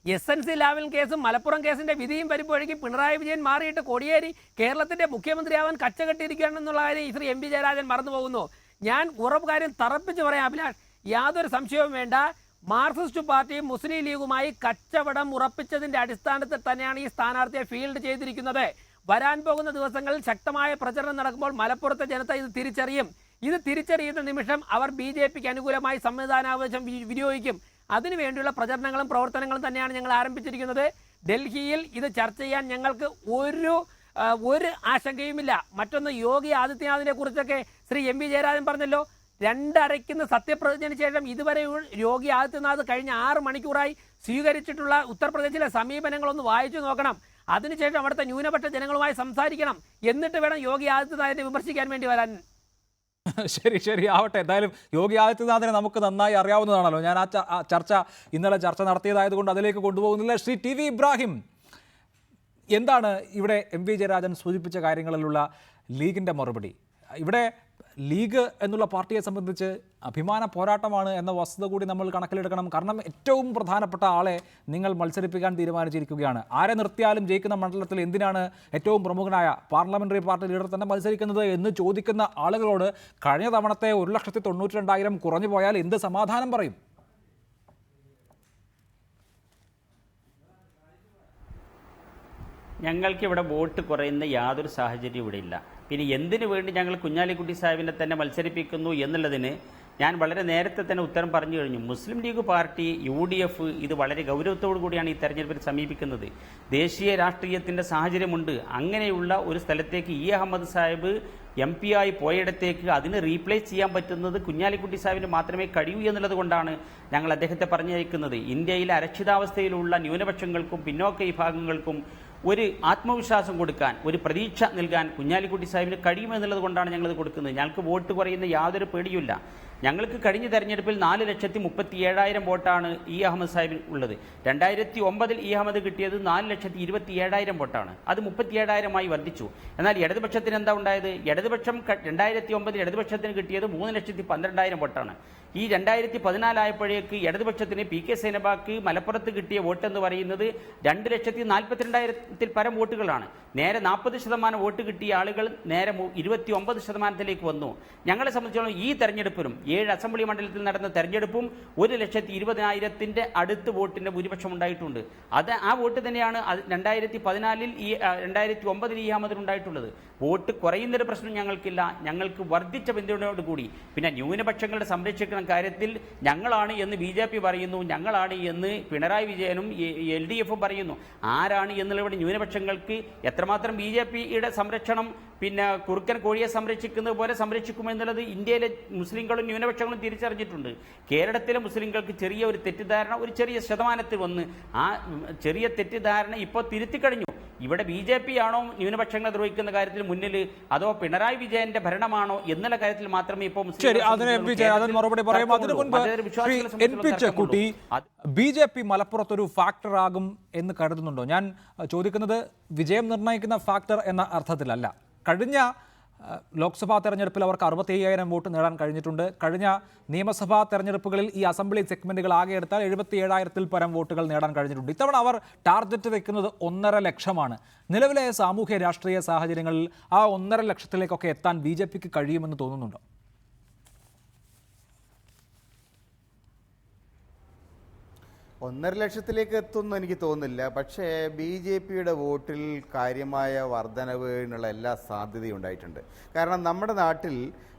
SNC ലാവൽ കേസും മലപ്പുറം കേസിന്റെ വിധിയും വരുമ്പോഴേക്കും പിണറായി വിജയൻ മാറിയിട്ട് കോടിയേരി കേരളത്തിന്റെ മുഖ്യമന്ത്രിയാവാൻ കച്ചകെട്ടിയിരിക്കുകയാണെന്നുള്ള കാര്യം ശ്രീ MB ജയരാജൻ മറന്നു പോകുന്നു. ഞാൻ ഉറപ്പ് കാര്യം തറപ്പിച്ച് പറയാം അഭിലാഷ്, യാതൊരു സംശയവും വേണ്ട. മാർക്സിസ്റ്റ് പാർട്ടിയും മുസ്ലിം ലീഗുമായി കച്ചവടം ഉറപ്പിച്ചതിന്റെ അടിസ്ഥാനത്തിൽ തന്നെയാണ് ഈ സ്ഥാനാർത്ഥിയെ ഫീൽഡ് ചെയ്തിരിക്കുന്നത്. വരാൻ പോകുന്ന ദിവസങ്ങളിൽ ശക്തമായ പ്രചരണം നടക്കുമ്പോൾ മലപ്പുറത്തെ ജനത ഇത് തിരിച്ചറിയും. ഇത് തിരിച്ചറിയുന്ന നിമിഷം അവർ BJPക്ക് അനുകൂലമായി സംവിധാനാവകാശം വിനിയോഗിക്കും. അതിനുവേണ്ടിയുള്ള പ്രചരണങ്ങളും പ്രവർത്തനങ്ങളും തന്നെയാണ് ഞങ്ങൾ ആരംഭിച്ചിരിക്കുന്നത്. ഡൽഹിയിൽ ഇത് ചർച്ച ചെയ്യാൻ ഞങ്ങൾക്ക് ഒരു ആശങ്കയുമില്ല. മറ്റൊന്ന്, യോഗി ആദിത്യനാഥിനെ കുറിച്ചൊക്കെ ശ്രീ MB ജയരാജൻ പറഞ്ഞല്ലോ, 2 അരയ്ക്കുന്ന സത്യപ്രതിജ്ഞയ്ക്ക് ശേഷം ഇതുവരെ യോഗി ആദിത്യനാഥ് കഴിഞ്ഞ 6 മണിക്കൂറായി സ്വീകരിച്ചിട്ടുള്ള ഉത്തർപ്രദേശിലെ സമീപനങ്ങളൊന്ന് വായിച്ചു നോക്കണം. അതിനുശേഷം അവിടുത്തെ ന്യൂനപക്ഷ ജനങ്ങളുമായി സംസാരിക്കണം. എന്നിട്ട് വേണം യോഗി ആദിത്യനാഥിനെ വിമർശിക്കാൻ വേണ്ടി വരാൻ. ശരി ആവട്ടെ. എന്തായാലും യോഗി ആദിത്യനാഥിനെ നമുക്ക് നന്നായി അറിയാവുന്നതാണല്ലോ. ഞാൻ ഇന്നലെ ചർച്ച നടത്തിയതായതുകൊണ്ട് അതിലേക്ക് കൊണ്ടുപോകുന്നില്ല. ശ്രീ TV ഇബ്രാഹിം, എന്താണ് ഇവിടെ MV ജയരാജൻ സൂചിപ്പിച്ച കാര്യങ്ങളിലുള്ള ലീഗിൻ്റെ മറുപടി? ഇവിടെ ലീഗ് എന്നുള്ള പാർട്ടിയെ സംബന്ധിച്ച് അഭിമാന പോരാട്ടമാണ് എന്ന വസ്തുത കൂടി നമ്മൾ കണക്കിലെടുക്കണം. കാരണം ഏറ്റവും പ്രധാനപ്പെട്ട ആളെ നിങ്ങൾ മത്സരിപ്പിക്കാൻ തീരുമാനിച്ചിരിക്കുകയാണ്. ആരെ നിർത്തിയാലും ജയിക്കുന്ന മണ്ഡലത്തിൽ എന്തിനാണ് ഏറ്റവും പ്രമുഖനായ പാർലമെൻ്ററി പാർട്ടി ലീഡർ തന്നെ മത്സരിക്കുന്നത് എന്ന് ചോദിക്കുന്ന ആളുകളോട് കഴിഞ്ഞ തവണത്തെ 1,92,000 കുറഞ്ഞു പോയാൽ എന്ത് സമാധാനം പറയും? ഞങ്ങൾക്കിവിടെ വോട്ട് കുറയുന്ന യാതൊരു സാഹചര്യവും ഇവിടെ ഇല്ല. പിന്നെ എന്തിനു വേണ്ടി ഞങ്ങൾ കുഞ്ഞാലിക്കുട്ടി സാഹിബിനെ തന്നെ മത്സരിപ്പിക്കുന്നു എന്നുള്ളതിന് ഞാൻ വളരെ നേരത്തെ തന്നെ ഉത്തരം പറഞ്ഞു കഴിഞ്ഞു. മുസ്ലിം ലീഗ് പാർട്ടി, UDF ഇത് വളരെ ഗൗരവത്തോടു കൂടിയാണ് ഈ തെരഞ്ഞെടുപ്പിൽ സമീപിക്കുന്നത്. ദേശീയ രാഷ്ട്രീയത്തിൻ്റെ സാഹചര്യമുണ്ട്. അങ്ങനെയുള്ള ഒരു സ്ഥലത്തേക്ക് അഹമ്മദ് സാഹിബ് MP ആയി പോയിടത്തേക്ക് അതിന് റീപ്ലേസ് ചെയ്യാൻ പറ്റുന്നത് കുഞ്ഞാലിക്കുട്ടി സാഹിബിന് മാത്രമേ കഴിയൂ എന്നുള്ളത് കൊണ്ടാണ് ഞങ്ങൾ അദ്ദേഹത്തെ പറഞ്ഞയക്കുന്നത്. ഇന്ത്യയിലെ അരക്ഷിതാവസ്ഥയിലുള്ള ന്യൂനപക്ഷങ്ങൾക്കും പിന്നോക്ക വിഭാഗങ്ങൾക്കും ഒരു ആത്മവിശ്വാസം കൊടുക്കാൻ, ഒരു പ്രതീക്ഷ നൽകാൻ കുഞ്ഞാലിക്കുട്ടി സാഹിബിന് കഴിയുമെന്നുള്ളത് കൊണ്ടാണ് ഞങ്ങളത് കൊടുക്കുന്നത്. ഞങ്ങൾക്ക് വോട്ട് കുറയുന്ന യാതൊരു പേടിയുമില്ല. ഞങ്ങൾക്ക് കഴിഞ്ഞ തെരഞ്ഞെടുപ്പിൽ 4,37,000 വോട്ടാണ് അഹമ്മദ് സാഹിബിന് ഉള്ളത്. 2009 അഹമ്മദ് കിട്ടിയത് 4,27,000 വോട്ടാണ്. അത് 37,000 വർദ്ധിച്ചു. എന്നാൽ ഇടതുപക്ഷത്തിന് എന്താ ഉണ്ടായത്? ഇടതുപക്ഷം 2009 ഇടതുപക്ഷത്തിന് കിട്ടിയത് 3,12,000 വോട്ടാണ്. ഈ 2014 ആയപ്പോഴേക്ക് ഇടതുപക്ഷത്തിന് PK സേനബാക്ക് മലപ്പുറത്ത് കിട്ടിയ വോട്ട് എന്ന് പറയുന്നത് 2,42,000 പരം വോട്ടുകളാണ്. നേരെ 40% വോട്ട് കിട്ടിയ ആളുകൾ നേരെ 29% വന്നു. ഞങ്ങളെ സംബന്ധിച്ചിടത്തോളം ഈ തെരഞ്ഞെടുപ്പിലും 7 അസംബ്ലി മണ്ഡലത്തിൽ നടന്ന തെരഞ്ഞെടുപ്പും 1,20,000 അടുത്ത് വോട്ടിന്റെ ഭൂരിപക്ഷം ഉണ്ടായിട്ടുണ്ട്. ആ വോട്ട് തന്നെയാണ് 2014 2009 അഹമ്മദിന് ഉണ്ടായിട്ടുള്ളത്. വോട്ട് കുറയുന്നൊരു പ്രശ്നം ഞങ്ങൾക്കില്ല. ഞങ്ങൾക്ക് വർദ്ധിച്ച പിന്തുണയോടുകൂടി, പിന്നെ ന്യൂനപക്ഷങ്ങളുടെ സംരക്ഷിക്കുന്ന കാര്യത്തിൽ ഞങ്ങളാണ് എന്ന് BJP പറയുന്നു, ഞങ്ങളാണ് എന്ന് പിണറായി വിജയനും LDF പറയുന്നു. ആരാണ് എന്നുള്ളവിടെ ന്യൂനപക്ഷങ്ങൾക്ക് എത്രമാത്രം BJPയുടെ സംരക്ഷണം പിന്നെ കുറുക്കൻ കോഴിയെ സംരക്ഷിക്കുന്നത് പോലെ സംരക്ഷിക്കുമെന്നുള്ളത് ഇന്ത്യയിലെ മുസ്ലിങ്ങളും ന്യൂനപക്ഷങ്ങളും തിരിച്ചറിഞ്ഞിട്ടുണ്ട്. കേരളത്തിലെ മുസ്ലിങ്ങൾക്ക് ചെറിയ ഒരു തെറ്റിദ്ധാരണ ഒരു ചെറിയ ശതമാനത്തിൽ വന്ന് ആ ചെറിയ തെറ്റിദ്ധാരണ ഇപ്പോൾ തിരുത്തിക്കഴിഞ്ഞു. ഇവിടെ BJP ആണോ ന്യൂനപക്ഷങ്ങളെ ദ്രോഹിക്കുന്ന കാര്യത്തിൽ മുന്നിൽ, അതോ പിണറായി വിജയന്റെ ഭരണമാണോ എന്നുള്ള കാര്യത്തിൽ മാത്രമേ ഇപ്പോൾ മറുപടി പറയാം. അതിനു മുൻപ് BJP മലപ്പുറത്തൊരു ഫാക്ടർ ആകും എന്ന് കരുതുന്നുണ്ടോ? ഞാൻ ചോദിക്കുന്നത് വിജയം നിർണ്ണയിക്കുന്ന ഫാക്ടർ എന്ന അർത്ഥത്തിലല്ല. കഴിഞ്ഞ ലോക്സഭാ തെരഞ്ഞെടുപ്പിൽ അവർക്ക് 67,000 വോട്ട് നേടാൻ കഴിഞ്ഞിട്ടുണ്ട്. കഴിഞ്ഞ നിയമസഭാ തെരഞ്ഞെടുപ്പുകളിൽ ഈ അസംബ്ലി സെഗ്മെന്റുകൾ ആകെ എടുത്താൽ 77,000 പരം വോട്ടുകൾ നേടാൻ കഴിഞ്ഞിട്ടുണ്ട്. ഇത്തവണ അവർ ടാർഗറ്റ് വെക്കുന്നത് 1.5 ലക്ഷമാണ്. നിലവിലെ സാമൂഹ്യ രാഷ്ട്രീയ സാഹചര്യങ്ങളിൽ ആ 1.5 ലക്ഷത്തിലേക്കൊക്കെ എത്താൻ BJPക്ക് കഴിയുമെന്ന് തോന്നുന്നുണ്ടോ? 1.5 ലക്ഷത്തിലേക്ക് എത്തുമെന്ന് എനിക്ക് തോന്നുന്നില്ല. പക്ഷേ BJPയുടെ വോട്ടിൽ കാര്യമായ വർധനവിനുള്ള എല്ലാ സാധ്യതയും ഉണ്ടായിട്ടുണ്ട്. കാരണം നമ്മുടെ നാട്ടിൽ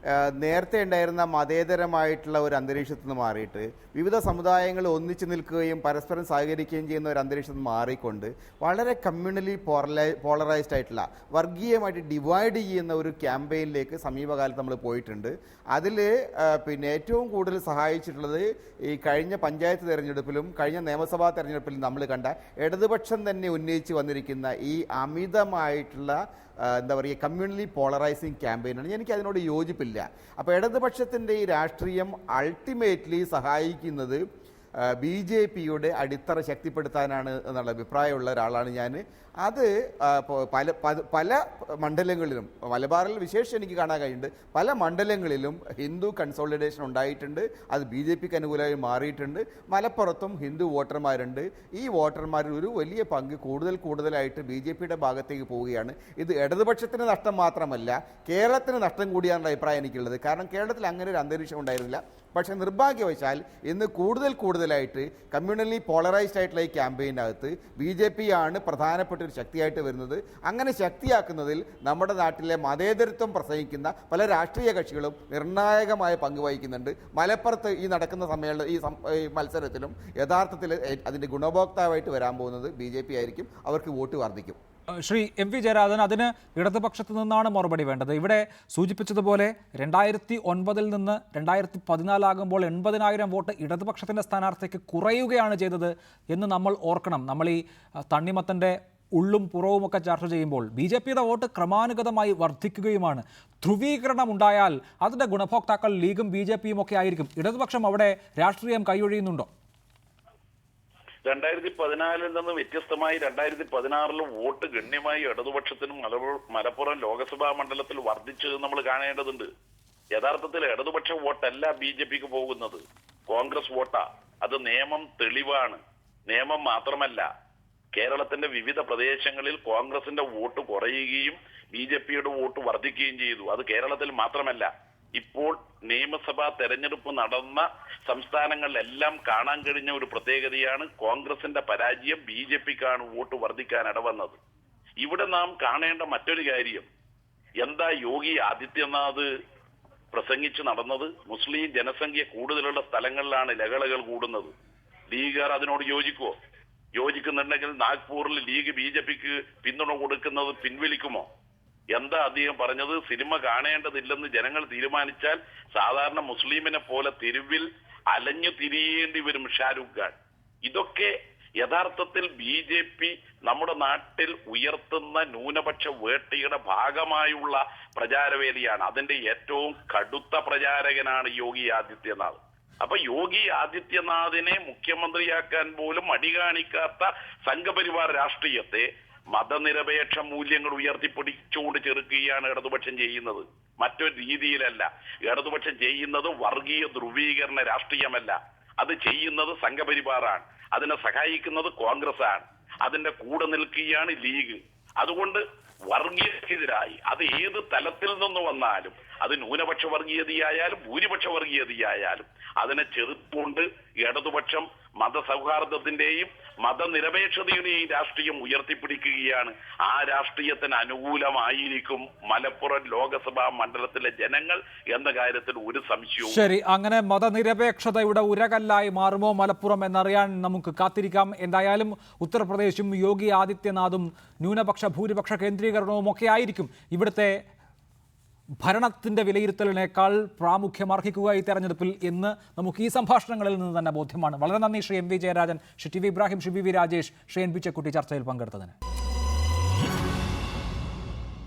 നേരത്തെ ഉണ്ടായിരുന്ന മതേതരമായിട്ടുള്ള ഒരു അന്തരീക്ഷത്തിൽ നിന്ന് മാറിയിട്ട് വിവിധ സമുദായങ്ങൾ ഒന്നിച്ചു നിൽക്കുകയും പരസ്പരം സഹകരിക്കുകയും ചെയ്യുന്ന ഒരു അന്തരീക്ഷത്തിൽ നിന്ന് മാറിക്കൊണ്ട് വളരെ കമ്മ്യൂണലി പോളറൈസ്ഡ് ആയിട്ടുള്ള വർഗീയമായിട്ട് ഡിവൈഡ് ചെയ്യുന്ന ഒരു ക്യാമ്പയിനിലേക്ക് സമീപകാലത്ത് നമ്മൾ പോയിട്ടുണ്ട്. അതിൽ പിന്നെ ഏറ്റവും കൂടുതൽ സഹായിച്ചിട്ടുള്ളത് ഈ കഴിഞ്ഞ പഞ്ചായത്ത് തെരഞ്ഞെടുപ്പിലും കഴിഞ്ഞ നിയമസഭാ തെരഞ്ഞെടുപ്പിലും നമ്മൾ കണ്ട ഇടതുപക്ഷം തന്നെ ഉന്നയിച്ച് വന്നിരിക്കുന്ന ഈ അമിതമായിട്ടുള്ള എന്താ പറയുക കമ്മ്യൂണലി പോളറൈസിങ് ക്യാമ്പയിനാണ്. എനിക്ക് അതിനോട് യോജിപ്പില്ല. അപ്പോൾ ഇടതുപക്ഷത്തിൻ്റെ ഈ രാഷ്ട്രീയം അൾട്ടിമേറ്റ്ലി സഹായിക്കുന്നത് BJPയുടെ അടിത്തറ ശക്തിപ്പെടുത്താനാണ് എന്നുള്ള അഭിപ്രായമുള്ള ഒരാളാണ് ഞാൻ. അത് പല മണ്ഡലങ്ങളിലും മലബാറിൽ വിശേഷിച്ച് എനിക്ക് കാണാൻ കഴിയുന്നുണ്ട്. പല മണ്ഡലങ്ങളിലും ഹിന്ദു കൺസോളിഡേഷൻ ഉണ്ടായിട്ടുണ്ട്. അത് BJPക്ക് അനുകൂലമായി മാറിയിട്ടുണ്ട്. മലപ്പുറത്തും ഹിന്ദു വോട്ടർമാരുണ്ട്. ഈ വോട്ടർമാരിൽ ഒരു വലിയ പങ്ക് കൂടുതലായിട്ട് BJPയുടെ ഭാഗത്തേക്ക് പോവുകയാണ്. ഇത് ഇടതുപക്ഷത്തിന് നഷ്ടം മാത്രമല്ല, കേരളത്തിന് നഷ്ടം കൂടിയാണെന്ന അഭിപ്രായം എനിക്കുള്ളത്. കാരണം കേരളത്തിൽ അങ്ങനെ ഒരു അന്തരീക്ഷം ഉണ്ടായിരുന്നില്ല. പക്ഷേ നിർഭാഗ്യവശാൽ ഇന്ന് കൂടുതലായിട്ട് കമ്മ്യൂണലി പോളറൈസ്ഡ് ആയിട്ടുള്ള ഈ ക്യാമ്പയിനകത്ത് BJPയാണ് പ്രധാനപ്പെട്ട ഒരു ശക്തിയായിട്ട് വരുന്നത്. അങ്ങനെ ശക്തിയാക്കുന്നതിൽ നമ്മുടെ നാട്ടിലെ മതേതരത്വം പ്രസംഗിക്കുന്ന പല രാഷ്ട്രീയ കക്ഷികളും നിർണായകമായ പങ്ക് വഹിക്കുന്നുണ്ട്. മലപ്പുറത്ത് ഈ നടക്കുന്ന ഈ മത്സരത്തിലും യഥാർത്ഥത്തിൽ അതിൻ്റെ ഗുണഭോക്താവായിട്ട് വരാൻ പോകുന്നത് BJP ആയിരിക്കും. അവർക്ക് വോട്ട് വർദ്ധിക്കും. ശ്രീ MV ജയരാജൻ, അതിന് ഇടതുപക്ഷത്ത് നിന്നാണ് മറുപടി വേണ്ടത്. ഇവിടെ സൂചിപ്പിച്ചതുപോലെ 2009 നിന്ന് 2014 ആകുമ്പോൾ 80,000 വോട്ട് ഇടതുപക്ഷത്തിൻ്റെ സ്ഥാനാർത്ഥിക്ക് കുറയുകയാണ് ചെയ്തത് എന്ന് നമ്മൾ ഓർക്കണം. നമ്മൾ ഈ തണ്ണിമത്തൻ്റെ ഉള്ളും പുറവുമൊക്കെ ചർച്ച ചെയ്യുമ്പോൾ BJPയുടെ വോട്ട് ക്രമാനുഗതമായി വർദ്ധിക്കുകയുമാണ്. ധ്രുവീകരണം ഉണ്ടായാൽ അതിൻ്റെ ഗുണഭോക്താക്കൾ ലീഗും BJPയും ഒക്കെ ആയിരിക്കും. ഇടതുപക്ഷം അവിടെ രാഷ്ട്രീയം കൈയൊഴിയുന്നുണ്ടോ? 2014 നിന്ന് വ്യത്യസ്തമായി 2016 വോട്ട് ഗണ്യമായി ഇടതുപക്ഷത്തിനും മലപ്പുറം ലോക്സഭാ മണ്ഡലത്തിൽ വർദ്ധിച്ചു നമ്മൾ കാണേണ്ടതുണ്ട്. യഥാർത്ഥത്തിൽ ഇടതുപക്ഷ വോട്ടല്ല BJPക്ക് പോകുന്നത്, കോൺഗ്രസ് വോട്ടാ. അത് നിയമം തെളിവാണ്. നിയമം മാത്രമല്ല, കേരളത്തിന്റെ വിവിധ പ്രദേശങ്ങളിൽ കോൺഗ്രസിന്റെ വോട്ട് കുറയുകയും BJPയുടെ വോട്ട് വർദ്ധിക്കുകയും ചെയ്തു. അത് കേരളത്തിൽ മാത്രമല്ല, ഇപ്പോൾ നിയമസഭാ തെരഞ്ഞെടുപ്പ് നടന്ന സംസ്ഥാനങ്ങളിലെല്ലാം കാണാൻ കഴിഞ്ഞ ഒരു പ്രത്യേകതയാണ് കോൺഗ്രസിന്റെ പരാജയം BJPക്കാണ് വോട്ട് വർദ്ധിക്കാൻ ഇടവന്നത്. ഇവിടെ നാം കാണേണ്ട മറ്റൊരു കാര്യം, എന്താ യോഗി ആദിത്യനാഥ് പ്രസംഗിച്ച് നടന്നത്? മുസ്ലിം ജനസംഖ്യ കൂടുതലുള്ള സ്ഥലങ്ങളിലാണ് ലഹളകൾ കൂടുന്നത്. ലീഗുകാർ അതിനോട് യോജിക്കുമോ? യോജിക്കുന്നുണ്ടെങ്കിൽ നാഗ്പൂരിൽ ലീഗ് BJPക്ക് പിന്തുണ കൊടുക്കുന്നത് പിൻവലിക്കുമോ? എന്താ അദ്ദേഹം പറഞ്ഞത്? സിനിമ കാണേണ്ടതില്ലെന്ന് ജനങ്ങൾ തീരുമാനിച്ചാൽ സാധാരണ മുസ്ലിമിനെ പോലെ തെരുവിൽ അലഞ്ഞു തിരിയേണ്ടി വരും ഷാരൂഖ് ഖാൻ. ഇതൊക്കെ യഥാർത്ഥത്തിൽ BJP നമ്മുടെ നാട്ടിൽ ഉയർത്തുന്ന ന്യൂനപക്ഷ വേട്ടയുടെ ഭാഗമായുള്ള പ്രചാരവേദിയാണ്. അതിന്റെ ഏറ്റവും കടുത്ത പ്രചാരകനാണ് യോഗി ആദിത്യനാഥ്. അപ്പൊ യോഗി ആദിത്യനാഥിനെ മുഖ്യമന്ത്രിയാക്കാൻ പോലും മടി കാണിക്കാത്ത സംഘപരിവാർ രാഷ്ട്രീയത്തെ മതനിരപേക്ഷ മൂല്യങ്ങൾ ഉയർത്തിപ്പിടിച്ചുകൊണ്ട് ചെറുക്കുകയാണ് ഇടതുപക്ഷം ചെയ്യുന്നത്. മറ്റൊരു രീതിയിലല്ല. ഇടതുപക്ഷം ചെയ്യുന്നത് വർഗീയ ധ്രുവീകരണ രാഷ്ട്രീയമല്ല, അത് ചെയ്യുന്നത് സംഘപരിവാറാണ്. അതിനെ സഹായിക്കുന്നത് കോൺഗ്രസ് ആണ്. അതിന്റെ കൂടെ നിൽക്കുകയാണ് ലീഗ്. അതുകൊണ്ട് വർഗീയതയ്ക്കെതിരായി അത് ഏത് തലത്തിൽ നിന്ന് വന്നാലും, അത് ന്യൂനപക്ഷ വർഗീയതയായാലും ഭൂരിപക്ഷ വർഗീയതയായാലും, അതിനെ ചെറുത്തുകൊണ്ട് ഇടതുപക്ഷം മതസൗഹാർദ്ദത്തിന്റെയും മതനിരപേക്ഷതയുടെയും രാഷ്ട്രീയം ഉയർത്തിപ്പിടിക്കുകയാണ്. ആ രാഷ്ട്രീയത്തിന് അനുകൂലമായിരിക്കും മലപ്പുറം ലോക്സഭാ മണ്ഡലത്തിലെ ജനങ്ങൾ എന്ന കാര്യത്തിൽ ഒരു സംശയവും. ശരി, അങ്ങനെ മതനിരപേക്ഷതയുടെ ഉരകല്ലായി മാറുമോ മലപ്പുറം എന്നറിയാൻ നമുക്ക് കാത്തിരിക്കാം. എന്തായാലും ഉത്തർപ്രദേശും യോഗി ആദിത്യനാഥും ന്യൂനപക്ഷ ഭൂരിപക്ഷ കേന്ദ്രീകരണവും ഒക്കെ ആയിരിക്കും ഇവിടുത്തെ ഭരണത്തിൻ്റെ വിലയിരുത്തലിനേക്കാൾ പ്രാമുഖ്യമർഹിക്കുക ഈ തെരഞ്ഞെടുപ്പിൽ എന്ന് നമുക്ക് ഈ സംഭാഷണങ്ങളിൽ നിന്ന് തന്നെ ബോധ്യമാണ്. വളരെ നന്ദി Shri MV Jayarajan, Shri TV Ibrahim, Shri VV Rajesh, Shri NB Chekkutty ചർച്ചയിൽ പങ്കെടുത്തതിന്.